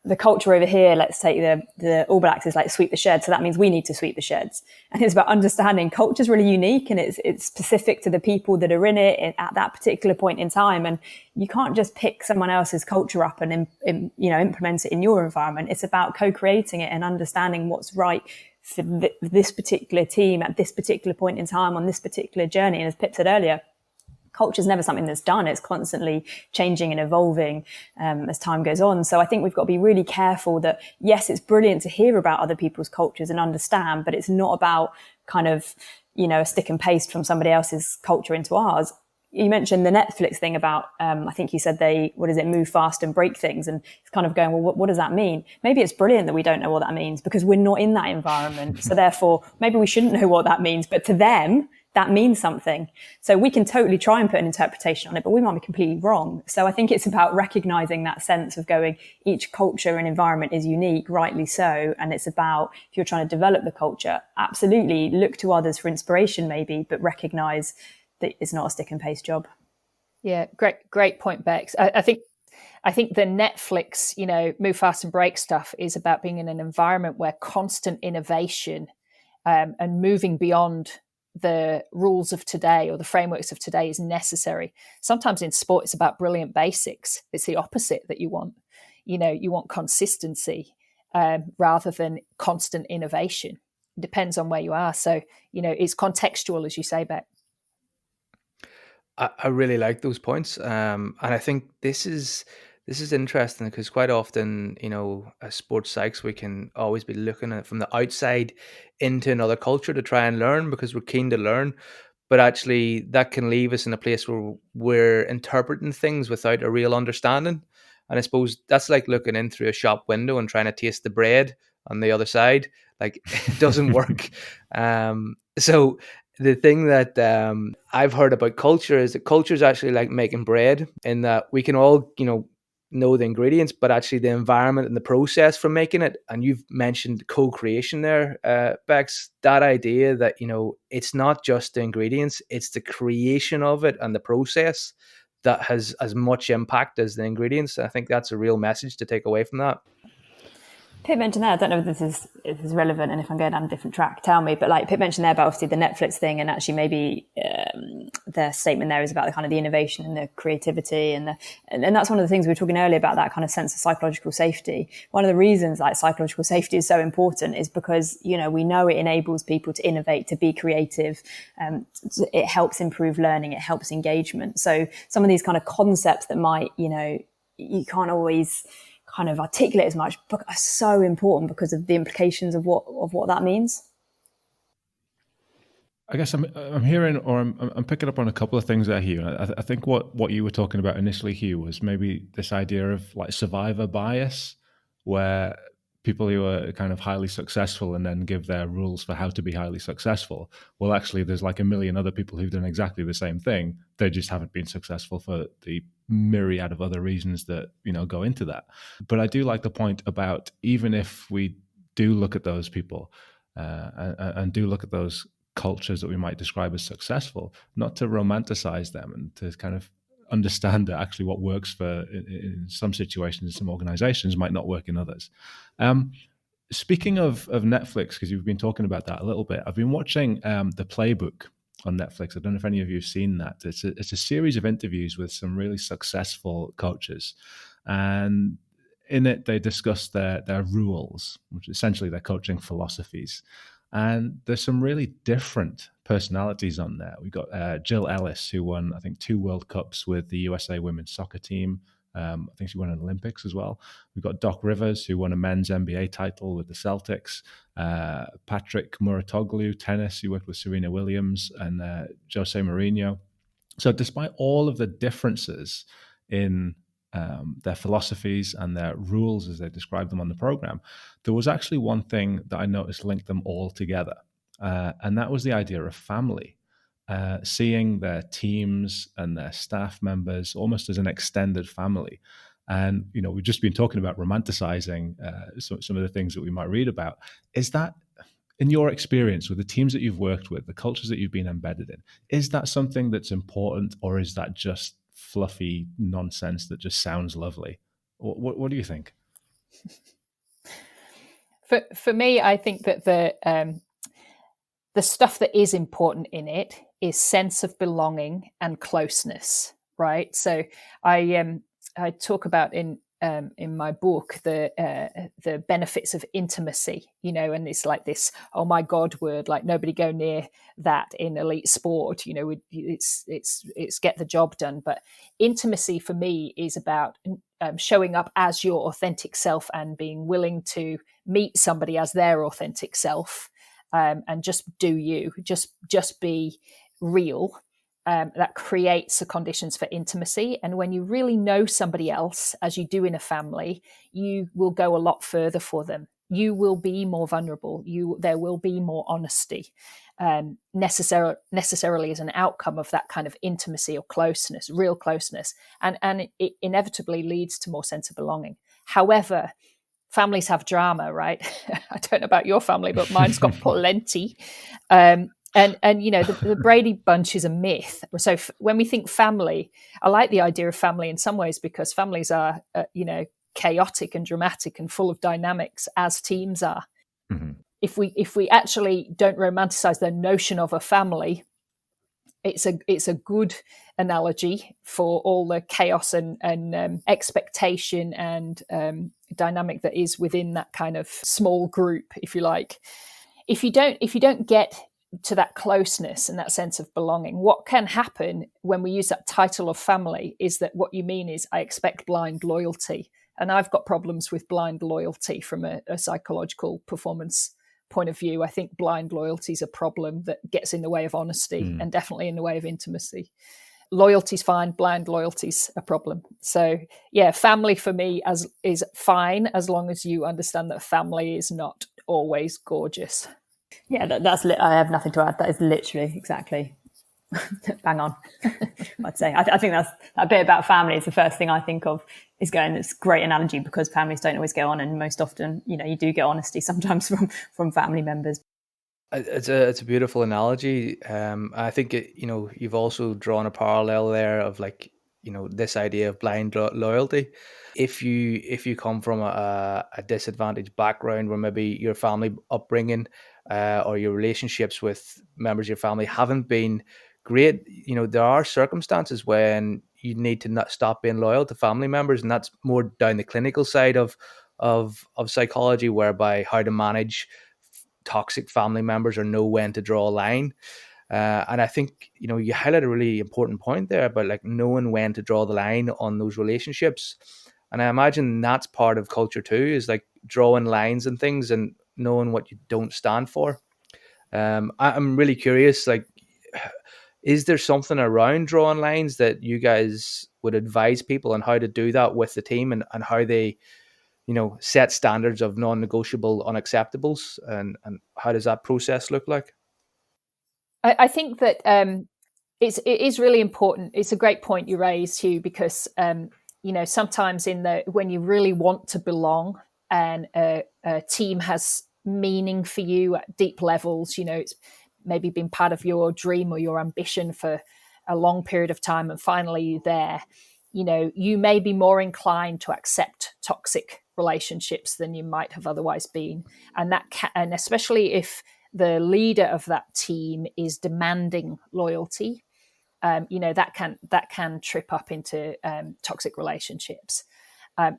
the culture over here, let's take the All Blacks, is like sweep the sheds. So that means we need to sweep the sheds. And it's about understanding culture is really unique, and it's specific to the people that are in it at that particular point in time. And you can't just pick someone else's culture up and implement it in your environment. It's about co-creating it and understanding what's right for this particular team at this particular point in time on this particular journey. And as Pip said earlier, culture is never something that's done. It's constantly changing and evolving as time goes on. So I think we've got to be really careful that, yes, it's brilliant to hear about other people's cultures and understand, but it's not about kind of, a stick and paste from somebody else's culture into ours. You mentioned the Netflix thing about, I think you said move fast and break things. And it's kind of going, well, what does that mean? Maybe it's brilliant that we don't know what that means because we're not in that environment. So therefore, maybe we shouldn't know what that means, but to them, that means something. So we can totally try and put an interpretation on it, but we might be completely wrong. So I think it's about recognizing that sense of going, each culture and environment is unique, rightly so. And it's about, if you're trying to develop the culture, absolutely look to others for inspiration maybe, but recognize that it's not a stick and paste job. Yeah, great point, Bex. I think the Netflix, move fast and break stuff is about being in an environment where constant innovation and moving beyond the rules of today or the frameworks of today is necessary. Sometimes in sport, it's about brilliant basics. It's the opposite that you want. You want consistency rather than constant innovation. It depends on where you are. So, it's contextual, as you say, Beck. I really like those points. And I think this is interesting because quite often, as sports psychs, we can always be looking at it from the outside into another culture to try and learn because we're keen to learn. But actually, that can leave us in a place where we're interpreting things without a real understanding. And I suppose that's like looking in through a shop window and trying to taste the bread on the other side. Like, it doesn't work. So the thing that I've heard about culture is that culture is actually like making bread, in that we can all, know the ingredients, but actually the environment and the process for making it. And you've mentioned co-creation there, Bex, that idea that, it's not just the ingredients, it's the creation of it and the process that has as much impact as the ingredients. I think that's a real message to take away from that. Pip mentioned there, I don't know if this is relevant, and if I'm going down a different track, tell me, but like Pip mentioned there about obviously the Netflix thing, and actually maybe their statement there is about the kind of the innovation and the creativity and that's one of the things we were talking earlier about, that kind of sense of psychological safety. One of the reasons like psychological safety is so important is because, we know it enables people to innovate, to be creative. It helps improve learning, it helps engagement. So some of these kind of concepts that might, you can't always kind of articulate as much, but are so important because of the implications of what that means. I guess I'm hearing, or I'm picking up on a couple of things there, Hugh. I think what you were talking about initially, Hugh, was maybe this idea of like survivor bias, where people who are kind of highly successful and then give their rules for how to be highly successful. Well, actually, there's like a million other people who've done exactly the same thing. They just haven't been successful for the myriad of other reasons that, go into that. But I do like the point about, even if we do look at those people and do look at those cultures that we might describe as successful, not to romanticize them and to kind of understand that actually what works for in some situations, in some organizations, might not work in others. Speaking of Netflix, because you've been talking about that a little bit, I've been watching The Playbook on Netflix. I don't know if any of you have seen that. It's a series of interviews with some really successful coaches, and in it they discuss their rules, which is essentially their coaching philosophies. And there's some really different personalities on there. We've got Jill Ellis, who won, I think, 2 World Cups with the USA women's soccer team. I think she won an Olympics as well. We've got Doc Rivers, who won a men's NBA title with the Celtics. Patrick Muratoglu, tennis, he worked with Serena Williams, and Jose Mourinho. So despite all of the differences in their philosophies and their rules as they describe them on the program, there was actually one thing that I noticed linked them all together. And that was the idea of family. Seeing their teams and their staff members almost as an extended family. And, we've just been talking about romanticizing some of the things that we might read about. Is that, in your experience with the teams that you've worked with, the cultures that you've been embedded in, is that something that's important, or is that just fluffy nonsense that just sounds lovely? What do you think? For me, I think that the stuff that is important in it is sense of belonging and closeness, right? So I talk about in my book the benefits of intimacy, and it's like this oh my god word, like nobody go near that in elite sport. It's get the job done. But intimacy for me is about showing up as your authentic self and being willing to meet somebody as their authentic self. And just do you, just be real. That creates the conditions for intimacy. And when you really know somebody else, as you do in a family, you will go a lot further for them. You will be more vulnerable. There will be more honesty, necessarily as an outcome of that kind of intimacy or closeness, real closeness. And it inevitably leads to more sense of belonging. However, families have drama, right? I don't know about your family, but mine's got plenty. And the Brady Bunch is a myth. So when we think family, I like the idea of family in some ways because families are, chaotic and dramatic and full of dynamics as teams are. Mm-hmm. If we actually don't romanticize the notion of a family, it's a good analogy for all the chaos and expectation and dynamic that is within that kind of small group, if you like. If you don't get to that closeness and that sense of belonging, what can happen when we use that title of family is that what you mean is I expect blind loyalty. And I've got problems with blind loyalty from a psychological performance point of view. I think blind loyalty is a problem that gets in the way of honesty and definitely in the way of intimacy. Loyalty's fine, blind loyalty's a problem. So yeah, family for me is fine as long as you understand that family is not always gorgeous. Yeah, that's I have nothing to add. That is literally exactly bang on. I'd say. I think that's a bit about family. It's the first thing I think of is going. It's a great analogy because families don't always go on, and most often, you do get honesty sometimes from family members. It's a beautiful analogy. I think you've also drawn a parallel there of this idea of blind loyalty. If you come from a disadvantaged background where maybe your family upbringing or your relationships with members of your family haven't been great, there are circumstances when you need to not stop being loyal to family members, and that's more down the clinical side of psychology, whereby how to manage toxic family members or know when to draw a line. And I think, you highlight a really important point there about knowing when to draw the line on those relationships. And I imagine that's part of culture too, is drawing lines and things and knowing what you don't stand for. I'm really curious, is there something around drawing lines that you guys would advise people on how to do that with the team and how they, set standards of non-negotiable unacceptables and how does that process look like? I think that it is really important. It's a great point you raised, Hugh, because sometimes when you really want to belong and a team has meaning for you at deep levels, it's maybe been part of your dream or your ambition for a long period of time and finally you're there, you may be more inclined to accept toxic relationships than you might have otherwise been. And and especially if the leader of that team is demanding loyalty, that can trip up into toxic relationships.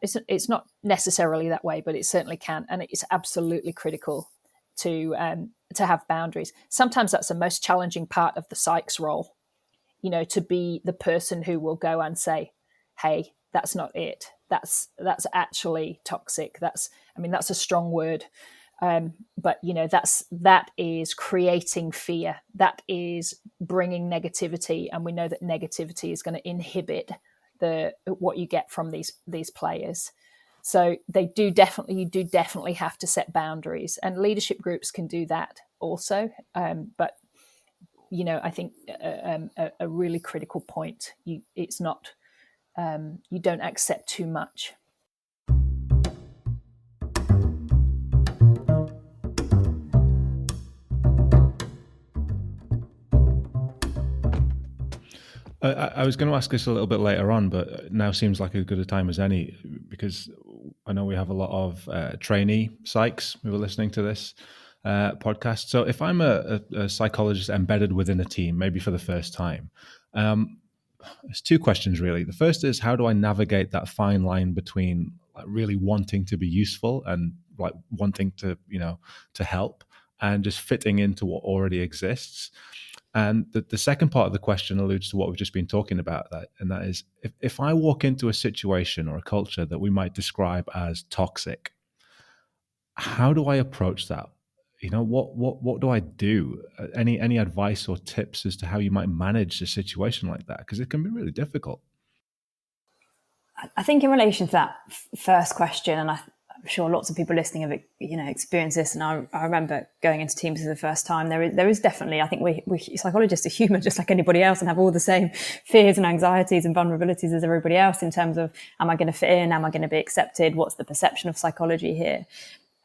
It's not necessarily that way, but it certainly can, and it's absolutely critical to have boundaries. Sometimes that's the most challenging part of the psych's role, to be the person who will go and say, "Hey, that's not it. That's actually toxic." That's a strong word, but that is creating fear. That is bringing negativity, and we know that negativity is going to inhibit what you get from these players. So you do definitely have to set boundaries, and leadership groups can do that also. But I think a really critical point. It's not. You don't accept too much. I was going to ask this a little bit later on, but now seems like as good a time as any, because I know we have a lot of trainee psychs who are listening to this podcast. So if I'm a psychologist embedded within a team, maybe for the first time, there's two questions really. The first is, how do I navigate that fine line between really wanting to be useful and wanting to help, and just fitting into what already exists? And the second part of the question alludes to what we've just been talking about, and that is, if I walk into a situation or a culture that we might describe as toxic, how do I approach that? What do I do? Any advice or tips as to how you might manage a situation like that? Because it can be really difficult. I think in relation to that first question, and I'm sure lots of people listening have experienced this, and I remember going into teams for the first time. There is definitely, I think we psychologists are human just like anybody else and have all the same fears and anxieties and vulnerabilities as everybody else in terms of, am I going to fit in? Am I going to be accepted? What's the perception of psychology here?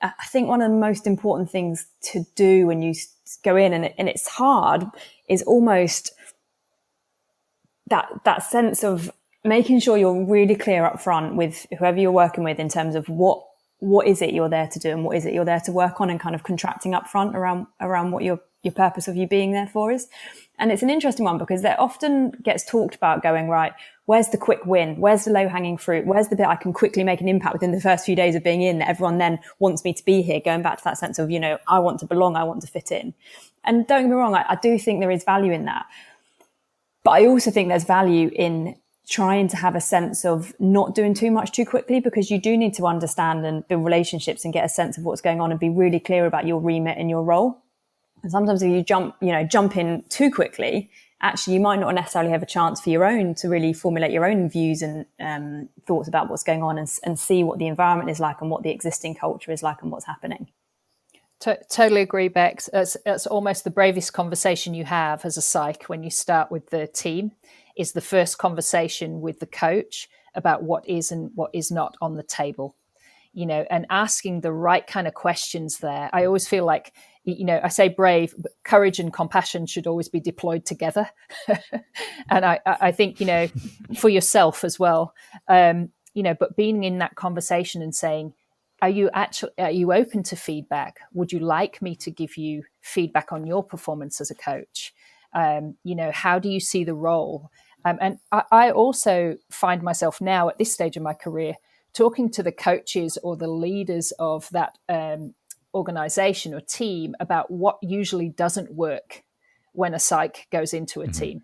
I think one of the most important things to do when you go in, and it's hard, is almost that sense of making sure you're really clear up front with whoever you're working with in terms of what is it you're there to do and what is it you're there to work on, and kind of contracting up front around what your purpose of you being there for is. And it's an interesting one because there often gets talked about going, right, where's the quick win? Where's the low hanging fruit? Where's the bit I can quickly make an impact within the first few days of being in, that everyone then wants me to be here? Going back to that sense of, I want to belong, I want to fit in. And don't get me wrong, I do think there is value in that. But I also think there's value in trying to have a sense of not doing too much too quickly, because you do need to understand and build relationships and get a sense of what's going on and be really clear about your remit and your role. And sometimes if you jump in too quickly, actually you might not necessarily have a chance for your own to really formulate your own views and thoughts about what's going on and see what the environment is like and what the existing culture is like and what's happening. Totally agree, Bex. It's almost the bravest conversation you have as a psych when you start with the team, is the first conversation with the coach about what is and what is not on the table, and asking the right kind of questions there. I always feel like, I say brave, but courage and compassion should always be deployed together. And I think, for yourself as well, but being in that conversation and saying, are you open to feedback? Would you like me to give you feedback on your performance as a coach? How do you see the role? And I also find myself now at this stage of my career talking to the coaches or the leaders of that organization or team about what usually doesn't work when a psych goes into a team,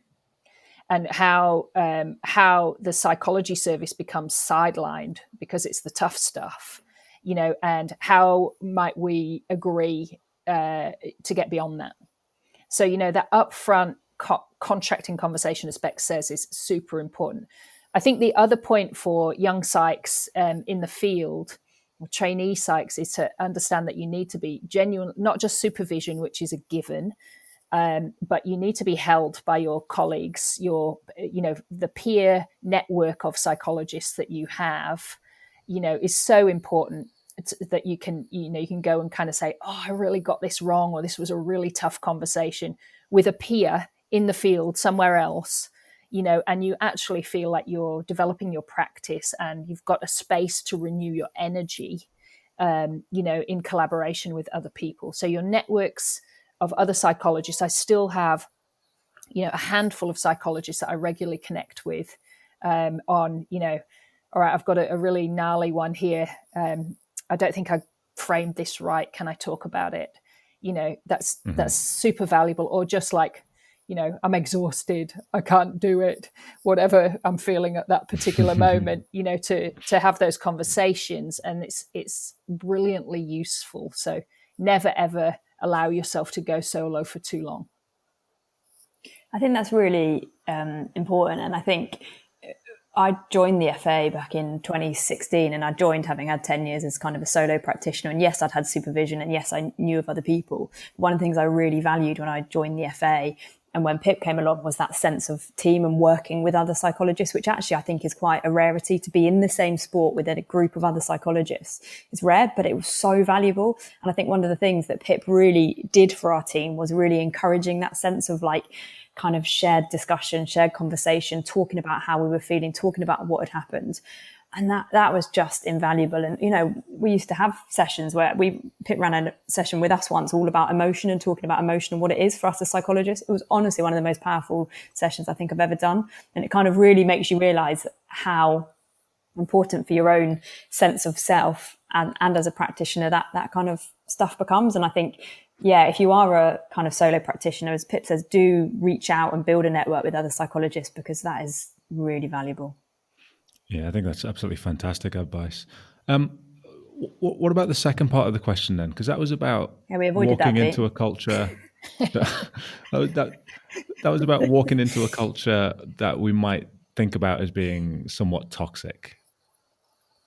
and how the psychology service becomes sidelined because it's the tough stuff, and how might we agree to get beyond that. So, that upfront contracting conversation, as Beck says, is super important. I think the other point for young psychs in the field, or trainee psychs, is to understand that you need to be genuine, not just supervision, which is a given, but you need to be held by your colleagues, the peer network of psychologists that you have, is so important that you can go and kind of say, oh, I really got this wrong, or this was a really tough conversation with a peer in the field somewhere else, and you actually feel like you're developing your practice and you've got a space to renew your energy, in collaboration with other people. So your networks of other psychologists, I still have, a handful of psychologists that I regularly connect with on, all right, I've got a really gnarly one here. I don't think I framed this right. Can I talk about it? That's super valuable. Or just like, I'm exhausted, I can't do it, whatever I'm feeling at that particular moment, to have those conversations. And it's brilliantly useful. So never, ever allow yourself to go solo for too long. I think that's really important. And I think I joined the FA back in 2016, and I joined having had 10 years as kind of a solo practitioner. And yes, I'd had supervision, and yes, I knew of other people. One of the things I really valued when I joined the FA and when Pip came along was that sense of team and working with other psychologists, which actually I think is quite a rarity, to be in the same sport with a group of other psychologists. It's rare, but it was so valuable. And I think one of the things that Pip really did for our team was really encouraging that sense of like kind of shared discussion, shared conversation, talking about how we were feeling, talking about what had happened. And that was just invaluable. And, we used to have sessions where Pip ran a session with us once all about emotion and talking about emotion and what it is for us as psychologists. It was honestly one of the most powerful sessions I think I've ever done. And it kind of really makes you realize how important for your own sense of self and as a practitioner that kind of stuff becomes. And I think, if you are a kind of solo practitioner, as Pip says, do reach out and build a network with other psychologists, because that is really valuable. Yeah, I think that's absolutely fantastic advice. What about the second part of the question then? Because that was about we avoided walking that into a culture. that was about walking into a culture that we might think about as being somewhat toxic.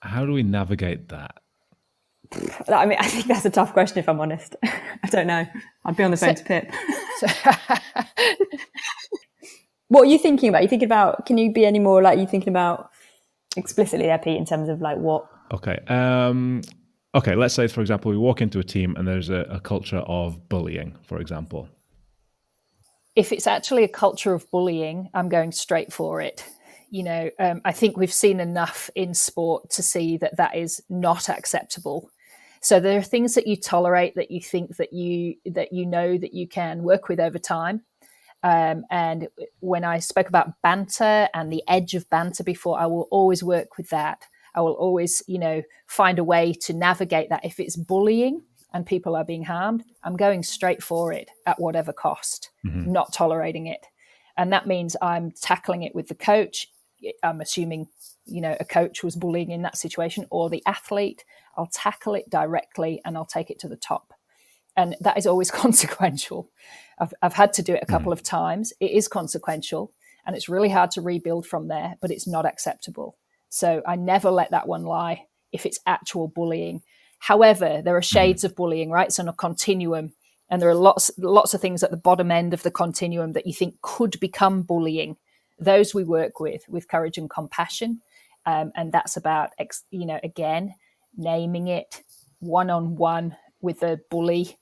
How do we navigate that? I mean, I think that's a tough question, if I'm honest. I don't know. I'd be on the phone to Pip. What are you thinking about? Can you be any more like you thinking about explicitly there, Pete, in terms of like what? Okay. Okay, let's say, for example, we walk into a team and there's a culture of bullying, for example. If it's actually a culture of bullying, I'm going straight for it. I think we've seen enough in sport to see that is not acceptable. So there are things that you tolerate, that you think that you know that you can work with over time. And when I spoke about banter and the edge of banter before, I will always work with that. I will always, find a way to navigate that. If it's bullying and people are being harmed, I'm going straight for it at whatever cost, not tolerating it. And that means I'm tackling it with the coach. I'm assuming, a coach was bullying in that situation, or the athlete. I'll tackle it directly and I'll take it to the top. And that is always consequential. I've had to do it a couple of times. It is consequential and it's really hard to rebuild from there, but it's not acceptable. So I never let that one lie if it's actual bullying. However, there are shades of bullying, right? So on a continuum, and there are lots of things at the bottom end of the continuum that you think could become bullying. Those we work with courage and compassion. And that's about, again, naming it one-on-one with the bully,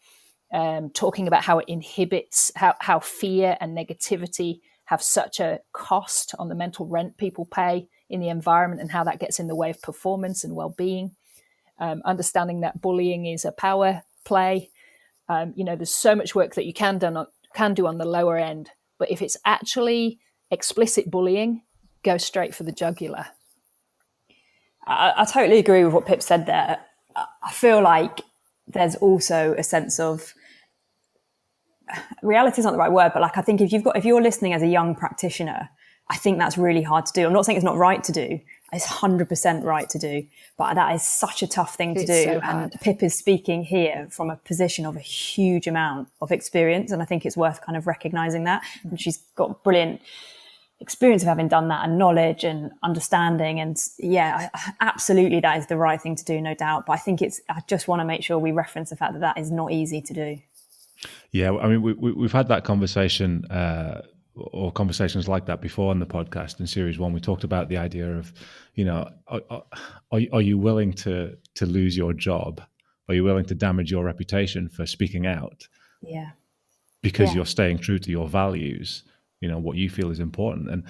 talking about how it inhibits, how fear and negativity have such a cost on the mental rent people pay in the environment, and how that gets in the way of performance and well-being. Understanding that bullying is a power play. There's so much work that you can do on the lower end, but if it's actually explicit bullying, go straight for the jugular. I totally agree with what Pip said there. I feel like there's also a sense of, reality is not the right word, but like I think if you're listening as a young practitioner, I think that's really hard to do. I'm not saying it's not right to do. It's 100% right to do, but that is such a tough thing to do. And Pip is speaking here from a position of a huge amount of experience, and I think it's worth kind of recognizing that. And she's got brilliant experience of having done that, and knowledge and understanding. And absolutely, that is the right thing to do, no doubt. But I think I just want to make sure we reference the fact that is not easy to do. Yeah, I mean, we've had that conversation or conversations like that before on the podcast. In series 1, we talked about the idea of, are you willing to lose your job? Are you willing to damage your reputation for speaking out? Yeah. Because you're staying true to your values. what you feel is important. And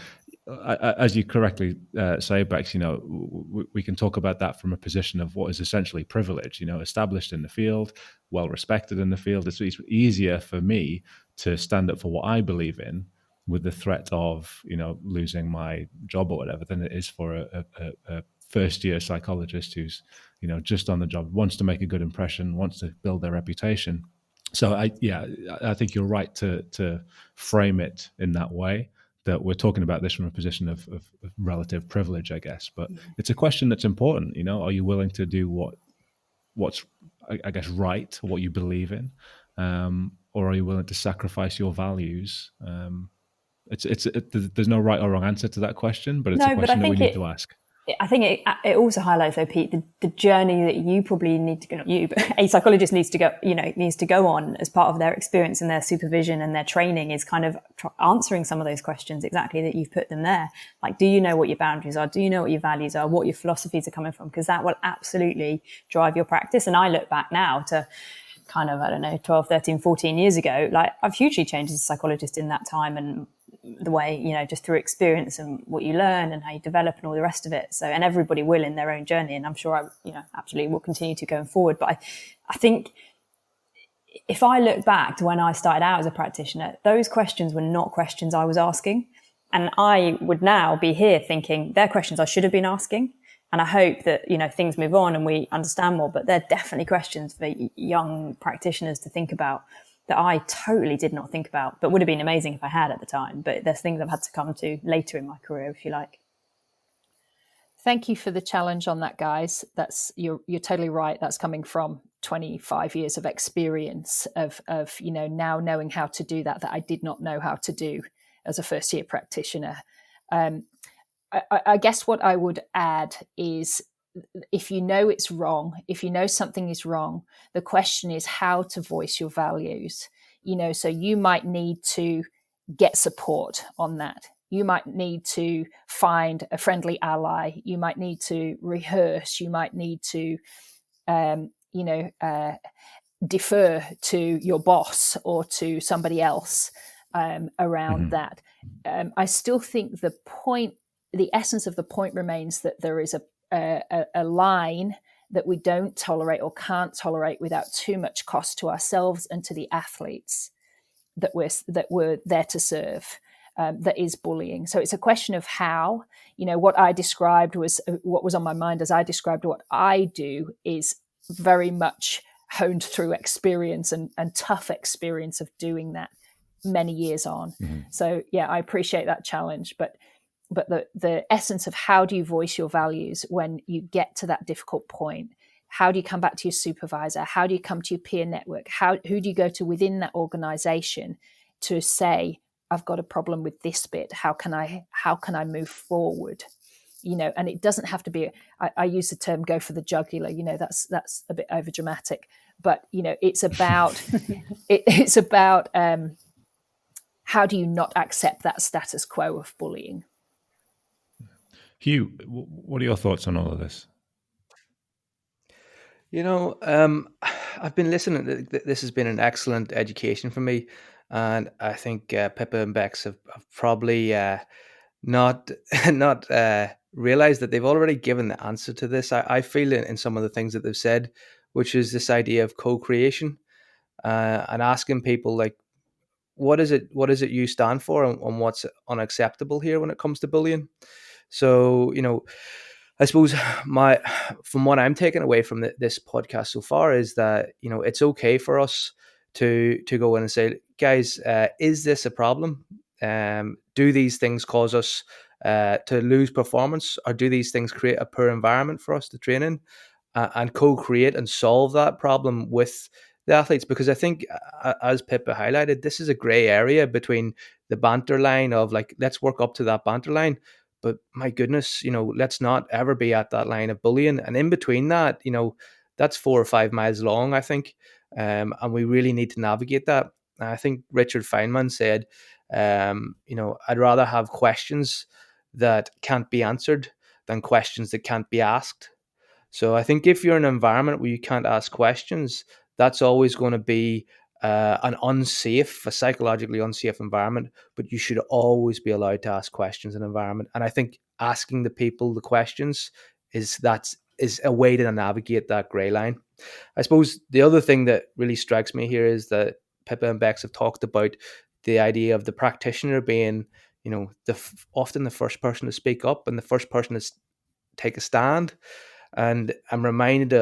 as you correctly say, Bex, we can talk about that from a position of what is essentially privilege, established in the field, well respected in the field. It's easier for me to stand up for what I believe in with the threat of, losing my job or whatever than it is for a first year psychologist who's, just on the job, wants to make a good impression, wants to build their reputation. So I think you're right to frame it in that way, that we're talking about this from a position of relative privilege, I guess. But it's a question that's important. Are you willing to do what's, I guess, right, what you believe in, or are you willing to sacrifice your values? There's no right or wrong answer to that question, but it's a question that we need to ask. I think it also highlights, though, Pete, the journey that you probably need to go, not you, but a psychologist needs to go on as part of their experience and their supervision and their training, is kind of answering some of those questions exactly that you've put them there. Like, do you know what your boundaries are? Do you know what your values are? What your philosophies are coming from? Because that will absolutely drive your practice. And I look back now to kind of, 12, 13, 14 years ago, like I've hugely changed as a psychologist in that time, and the way, just through experience and what you learn and how you develop and all the rest of it. So, and everybody will in their own journey. And I'm sure I, absolutely will continue to going forward. But I think if I look back to when I started out as a practitioner, those questions were not questions I was asking. And I would now be here thinking they're questions I should have been asking. And I hope that, things move on and we understand more, but they're definitely questions for young practitioners to think about that I totally did not think about, but would have been amazing if I had at the time. But there's things I've had to come to later in my career, if you like. Thank you for the challenge on that, guys. You're totally right. That's coming from 25 years of experience of now knowing how to do that I did not know how to do as a first year practitioner. I guess what I would add is, if you know it's wrong, if you know something is wrong, the question is how to voice your values. So you might need to get support on that. You might need to find a friendly ally. You might need to rehearse. You might need to, defer to your boss or to somebody else around that. I still think the essence of the point remains that there is a line that we don't tolerate or can't tolerate without too much cost to ourselves and to the athletes that we're there to serve. That is bullying. So it's a question of how. What I described was what was on my mind as I described what I do is very much honed through experience and tough experience of doing that many years on. So yeah, I appreciate that challenge, but the essence of how do you voice your values when you get to that difficult point? How do you come back to your supervisor? How do you come to your peer network? Who do you go to within that organization to say, I've got a problem with this bit. How can I move forward? And it doesn't have to be, I use the term go for the jugular, that's a bit over dramatic, but it's about, it's about how do you not accept that status quo of bullying? Hugh, what are your thoughts on all of this? I've been listening. This has been an excellent education for me. And I think Pippa and Bex have probably not realized that they've already given the answer to this. I feel in some of the things that they've said, which is this idea of co-creation and asking people, like, what is it you stand for and what's unacceptable here when it comes to bullying? So, I suppose from what I'm taking away from this podcast so far is that, it's okay for us to go in and say, guys, is this a problem? Do these things cause us to lose performance, or do these things create a poor environment for us to train in, and co-create and solve that problem with the athletes? Because I think, as Pippa highlighted, this is a gray area between the banter line of, like, let's work up to that banter line. But my goodness, let's not ever be at that line of bullying. And in between that, that's 4 or 5 miles long, I think. And we really need to navigate that. And I think Richard Feynman said, I'd rather have questions that can't be answered than questions that can't be asked. So I think if you're in an environment where you can't ask questions, that's always going to be a psychologically unsafe environment, but you should always be allowed to ask questions in an environment. And I think asking the people the questions is a way to navigate that grey line. I suppose the other thing that really strikes me here is that Pippa and Bex have talked about the idea of the practitioner being, often the first person to speak up and the first person to take a stand. And I'm reminded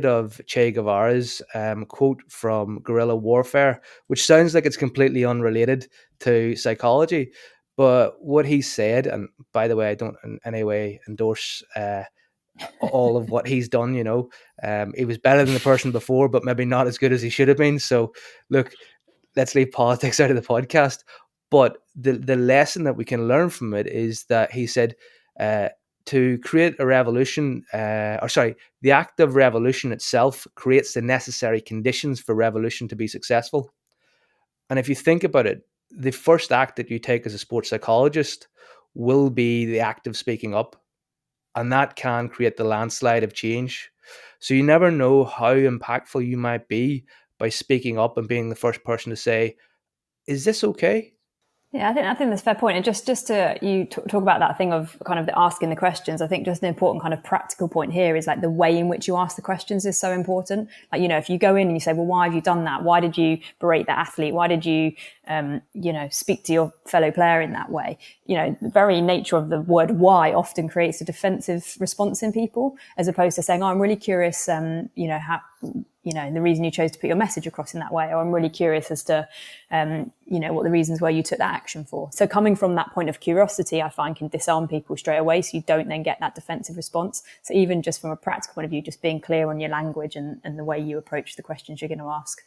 of Che Guevara's quote from Guerrilla Warfare, which sounds like it's completely unrelated to psychology. But what he said, and by the way, I don't in any way endorse all of what he's done. He was better than the person before, but maybe not as good as he should have been. So, look, let's leave politics out of the podcast. But the lesson that we can learn from it is that he said, to create a revolution, the act of revolution itself creates the necessary conditions for revolution to be successful. And if you think about it, the first act that you take as a sports psychologist will be the act of speaking up. And that can create the landslide of change. So you never know how impactful you might be by speaking up and being the first person to say, is this okay? Yeah, I think that's a fair point. And just to you talk about that thing of kind of the asking the questions, I think just an important kind of practical point here is like the way in which you ask the questions is so important. Like, if you go in and you say, well, why have you done that? Why did you berate that athlete? Why did you, speak to your fellow player in that way? The very nature of the word why often creates a defensive response in people, as opposed to saying, oh, I'm really curious, how, the reason you chose to put your message across in that way, or I'm really curious as to, what the reasons were you took that action for. So coming from that point of curiosity, I find can disarm people straight away, so you don't then get that defensive response. So even just from a practical point of view, just being clear on your language and the way you approach the questions you're going to ask.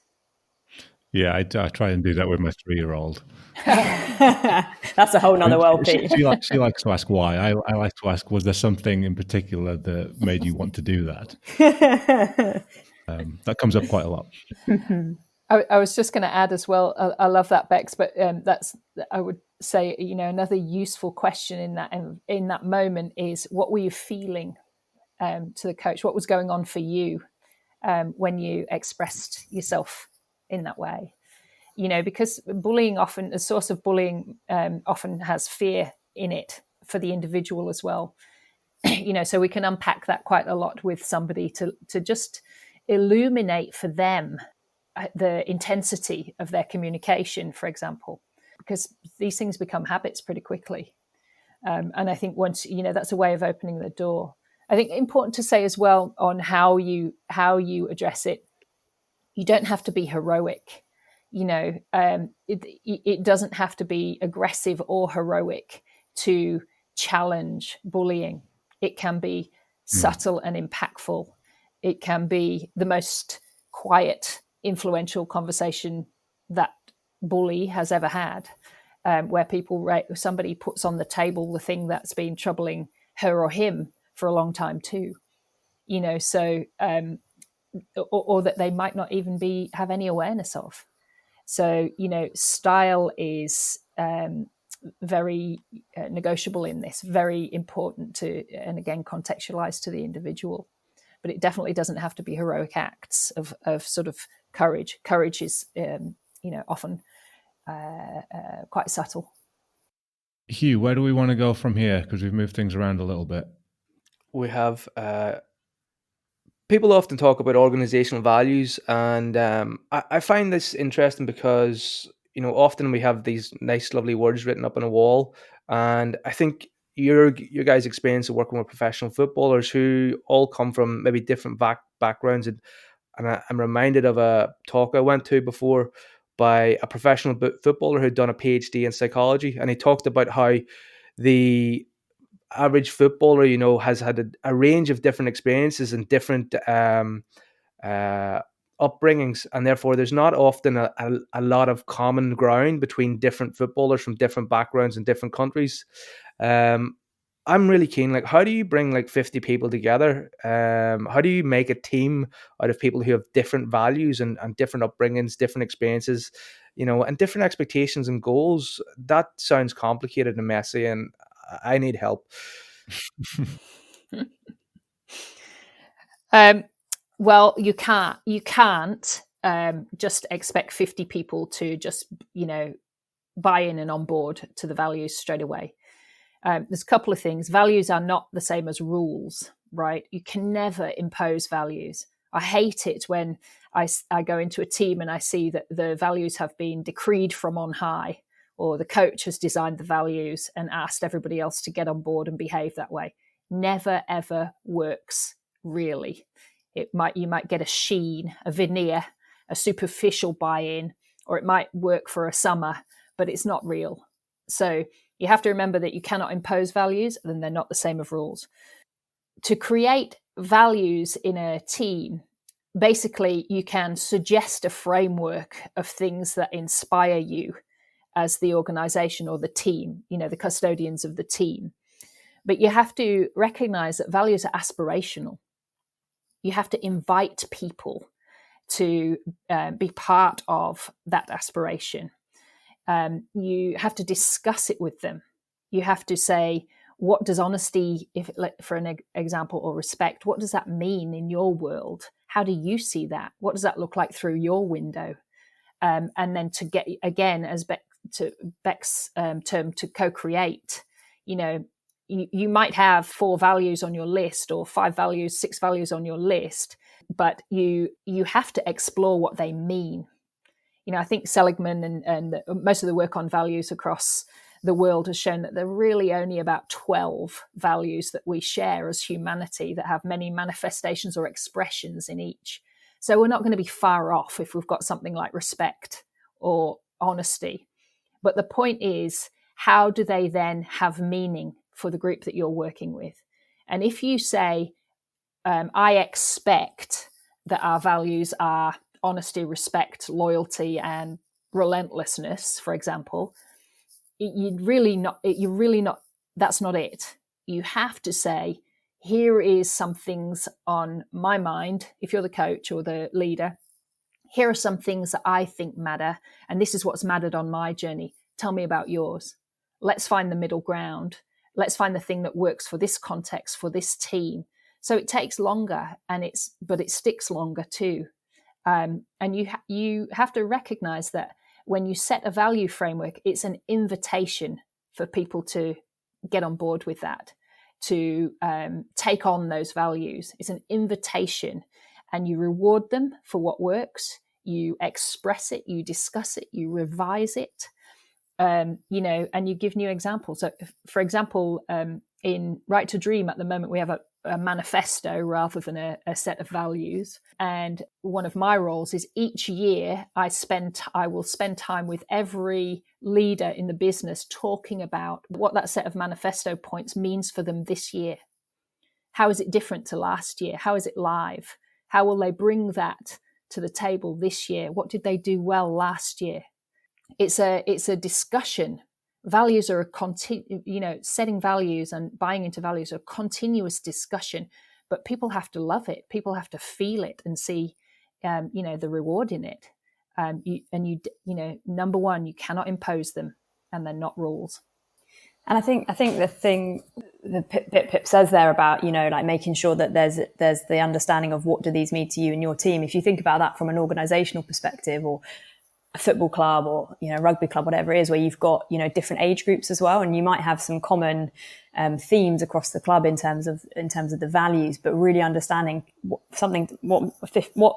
Yeah, I try and do that with my 3-year-old. That's a whole nother world, Pete. She likes to ask why. I like to ask, was there something in particular that made you want to do that? That comes up quite a lot. I was just going to add as well, I love that, Bex, but I would say, another useful question in that moment is, what were you feeling to the coach? What was going on for you when you expressed yourself in that way? Because a source of bullying often has fear in it for the individual as well. So we can unpack that quite a lot with somebody to just illuminate for them the intensity of their communication, for example, because these things become habits pretty quickly. And I think once, that's a way of opening the door. I think important to say as well on how you address it, you don't have to be heroic. It doesn't have to be aggressive or heroic to challenge bullying. It can be subtle and impactful. It can be the most quiet, influential conversation that bully has ever had, where somebody puts on the table the thing that's been troubling her or him for a long time too. Or that they might not even have any awareness of. So, style is very negotiable in this, very important and again, contextualized to the individual. But it definitely doesn't have to be heroic acts of sort of courage. Courage is, often quite subtle. Hugh, where do we want to go from here? Because we've moved things around a little bit. We have people often talk about organizational values, and I find this interesting because often we have these nice, lovely words written up on a wall, and I think your guys' experience of working with professional footballers who all come from maybe different backgrounds, and I'm reminded of a talk I went to before by a professional footballer who'd done a PhD in psychology, and he talked about how the average footballer, has had a range of different experiences and different upbringings, and therefore there's not often a lot of common ground between different footballers from different backgrounds and different countries. I'm really keen, like, how do you bring like 50 people together? How do you make a team out of people who have different values and different upbringings, different experiences, and different expectations and goals? That sounds complicated and messy, and I need help. Well, you can't. just expect 50 people to just, buy in and on board to the values straight away. There's a couple of things. Values are not the same as rules, right? You can never impose values. I hate it when I go into a team and I see that the values have been decreed from on high, or the coach has designed the values and asked everybody else to get on board and behave that way. Never, ever works, really. You might get a sheen, a veneer, a superficial buy-in, or it might work for a summer, but it's not real. So you have to remember that you cannot impose values, and they're not the same as rules. To create values in a team, basically you can suggest a framework of things that inspire you as the organization or the team, the custodians of the team. But you have to recognize that values are aspirational. You have to invite people to be part of that aspiration. You have to discuss it with them. You have to say, what does honesty, for an example, or respect, what does that mean in your world? How do you see that? What does that look like through your window? And then to get, again, as Beck's term, to co-create, you might have 4 values on your list, or 5 values, 6 values on your list, but you have to explore what they mean. I think Seligman and most of the work on values across the world has shown that there are really only about 12 values that we share as humanity that have many manifestations or expressions in each. So we're not going to be far off if we've got something like respect or honesty. But the point is, how do they then have meaning for the group that you're working with? And if you say, I expect that our values are honesty, respect, loyalty, and relentlessness, for example, that's not it. You have to say, here is some things on my mind, if you're the coach or the leader. Here are some things that I think matter, and this is what's mattered on my journey. Tell me about yours. Let's find the middle ground. Let's find the thing that works for this context, for this team. So it takes longer, but it sticks longer too. And you have to recognize that when you set a value framework, it's an invitation for people to get on board with that, to take on those values. It's an invitation, and you reward them for what works. You express it, you discuss it, you revise it, and you give new examples. So, for example, in Right to Dream at the moment, we have a manifesto rather than a set of values. And one of my roles is each year I will spend time with every leader in the business talking about what that set of manifesto points means for them this year. How is it different to last year? How is it live? How will they bring that to the table this year? What did they do well last year? It's a discussion. Values are setting values and buying into values are a continuous discussion, but people have to love it. People have to feel it and see, the reward in it. Number one, you cannot impose them, and they're not rules. And I think the thing that Pip says there about, like making sure that there's the understanding of what do these mean to you and your team. If you think about that from an organizational perspective, or a football club, or rugby club, whatever it is, where you've got different age groups as well, and you might have some common themes across the club in terms of the values, but really understanding what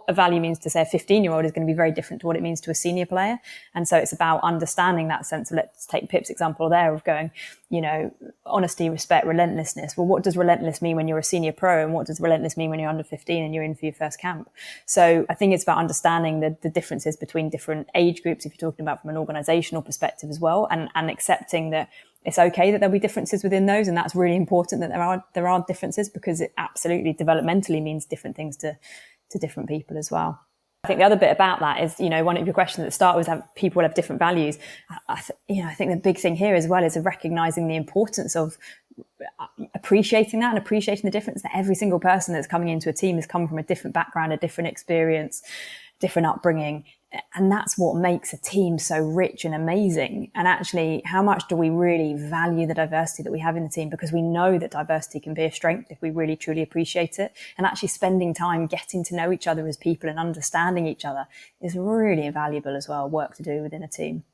a value means to, say, a 15-year-old is going to be very different to what it means to a senior player. And so it's about understanding that sense of, let's take Pip's example there of going, honesty, respect, relentlessness. Well, what does relentless mean when you're a senior pro, and what does relentless mean when you're under 15 and you're in for your first camp? So I think it's about understanding the differences between different age groups, if you're talking about from an organizational perspective as well, and accepting that it's okay that there'll be differences within those, and that's really important that there are differences, because it absolutely developmentally means different things to different people as well. I think the other bit about that is, one of your questions at the start was that people have different values. I think the big thing here as well is of recognizing the importance of appreciating that and appreciating the difference, that every single person that's coming into a team has come from a different background, a different experience, different upbringing. And that's what makes a team so rich and amazing. And actually, how much do we really value the diversity that we have in the team? Because we know that diversity can be a strength if we really truly appreciate it. And actually spending time getting to know each other as people and understanding each other is really valuable as well, work to do within a team.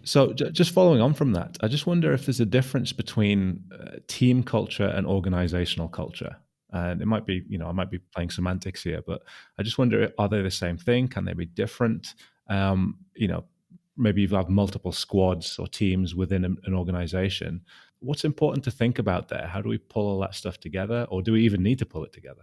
So just following on from that, I just wonder if there's a difference between team culture and organizational culture. And it might be, I might be playing semantics here, but I just wonder, are they the same thing? Can they be different? Maybe you have multiple squads or teams within an organization. What's important to think about there? How do we pull all that stuff together, or do we even need to pull it together?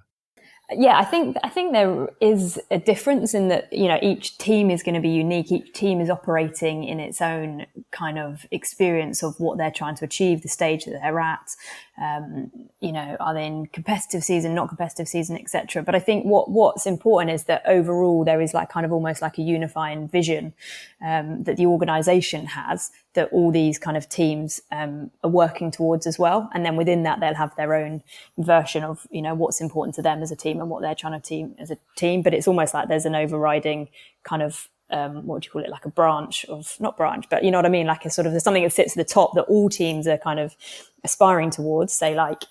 Yeah, I think there is a difference in that, each team is going to be unique. Each team is operating in its own kind of experience of what they're trying to achieve, the stage that they're at. Are they in competitive season, not competitive season, etc. But I think what's important is that overall there is like kind of almost like a unifying vision that the organisation has, that all these kind of teams are working towards as well. And then within that, they'll have their own version of, what's important to them as a team and what they're trying to team as a team. But it's almost like there's an overriding kind of, what would you call it? Like a branch of, not branch, but you know what I mean? Like a sort of, there's something that sits at the top that all teams are kind of aspiring towards, say like,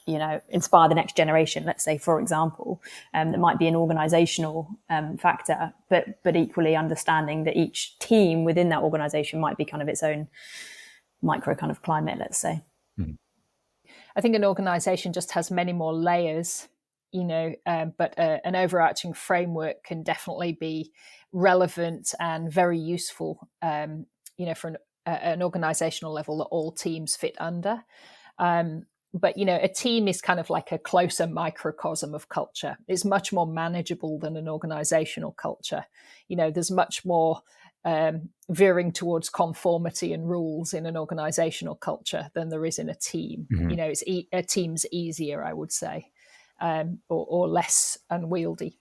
inspire the next generation, let's say, for example, that might be an organizational factor, but equally understanding that each team within that organization might be kind of its own micro kind of climate, let's say. Mm-hmm. I think an organization just has many more layers, but an overarching framework can definitely be relevant and very useful, for an organizational level that all teams fit under. But, a team is kind of like a closer microcosm of culture. It's much more manageable than an organizational culture. There's much more veering towards conformity and rules in an organizational culture than there is in a team. Mm-hmm. A team's easier, I would say, or less unwieldy.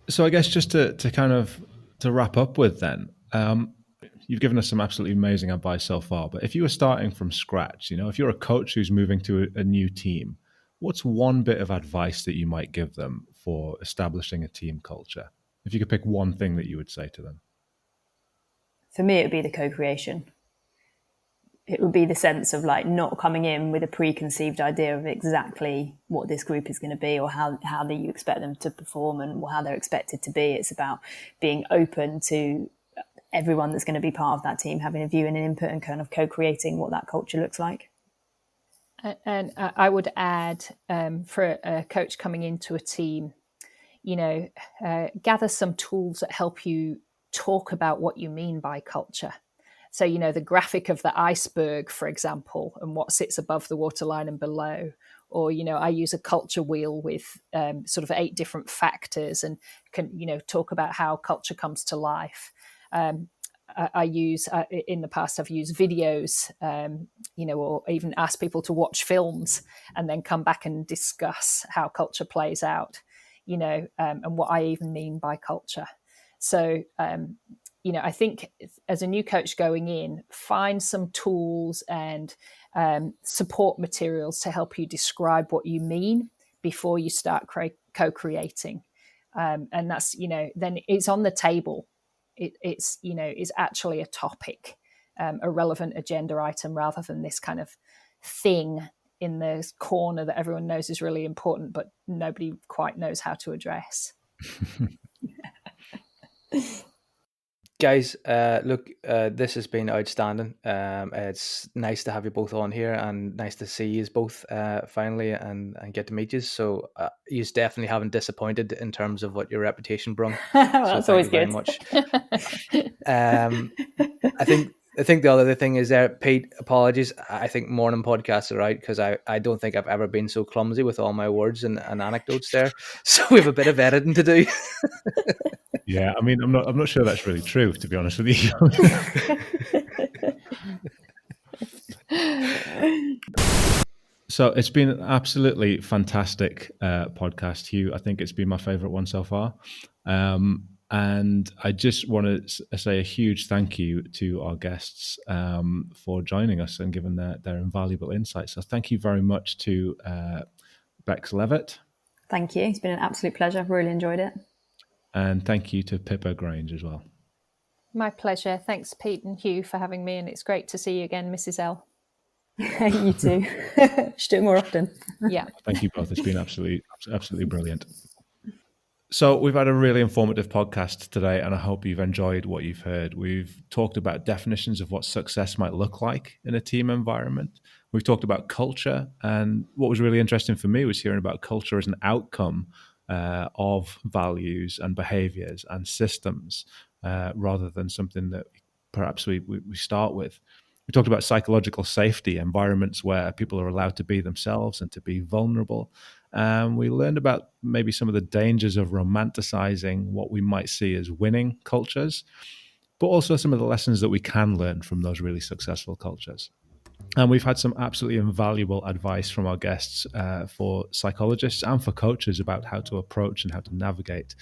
So I guess just to kind of to wrap up with then, you've given us some absolutely amazing advice so far, but if you were starting from scratch, if you're a coach who's moving to a new team, what's one bit of advice that you might give them for establishing a team culture? If you could pick one thing that you would say to them. For me, it would be the co-creation. It would be the sense of like not coming in with a preconceived idea of exactly what this group is going to be or how you expect them to perform and how they're expected to be. It's about being open to everyone that's going to be part of that team, having a view and an input and kind of co-creating what that culture looks like. And I would add, for a coach coming into a team, gather some tools that help you talk about what you mean by culture. So, the graphic of the iceberg, for example, and what sits above the waterline and below. Or, I use a culture wheel with sort of 8 different factors and can, talk about how culture comes to life. I use, in the past, I've used videos, or even ask people to watch films and then come back and discuss how culture plays out, and what I even mean by culture. So, I think as a new coach going in, find some tools and support materials to help you describe what you mean before you start co-creating. And that's, then it's on the table. It's actually a topic, a relevant agenda item rather than this kind of thing in the corner that everyone knows is really important, but nobody quite knows how to address. Guys, look, this has been outstanding. It's nice to have you both on here and nice to see you both finally and get to meet you. So you definitely haven't disappointed in terms of what your reputation brung. Well, that's always good. Very much. I think the other thing is there, Pete, apologies. I think morning podcasts are right because I don't think I've ever been so clumsy with all my words and anecdotes there. So we have a bit of editing to do. Yeah, I mean, I'm not sure that's really true, to be honest with you. So it's been an absolutely fantastic podcast, Hugh. I think it's been my favorite one so far. And I just want to say a huge thank you to our guests for joining us and giving their invaluable insights. So thank you very much to Bex Levitt. Thank you. It's been an absolute pleasure. Really enjoyed it. And thank you to Pippa Grange as well. My pleasure. Thanks, Pete and Hugh, for having me. And it's great to see you again, Mrs. L. You too. Should do it more often. Yeah. Thank you both. It's been absolutely brilliant. So we've had a really informative podcast today, and I hope you've enjoyed what you've heard. We've talked about definitions of what success might look like in a team environment. We've talked about culture, and what was really interesting for me was hearing about culture as an outcome of values and behaviors and systems, rather than something that perhaps we start with. We talked about psychological safety, environments where people are allowed to be themselves and to be vulnerable. We learned about maybe some of the dangers of romanticizing what we might see as winning cultures, but also some of the lessons that we can learn from those really successful cultures. And we've had some absolutely invaluable advice from our guests for psychologists and for coaches about how to approach and how to navigate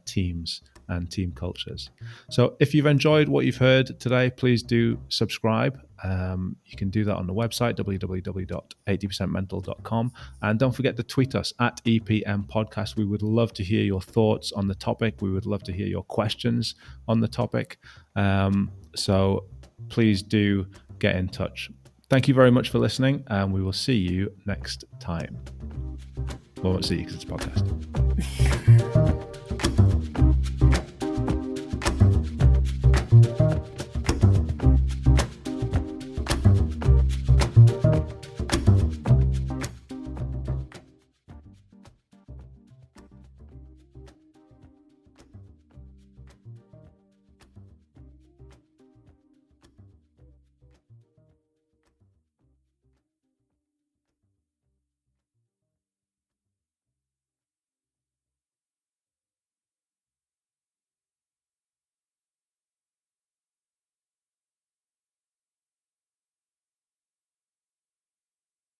teams and team cultures. So if you've enjoyed what you've heard today, please do subscribe. You can do that on the website, www.80percentmental.com. And don't forget to tweet us at EPM Podcast. We would love to hear your thoughts on the topic. We would love to hear your questions on the topic. So please do get in touch. Thank you very much for listening, and we will see you next time. Well, I won't see you because it's a podcast.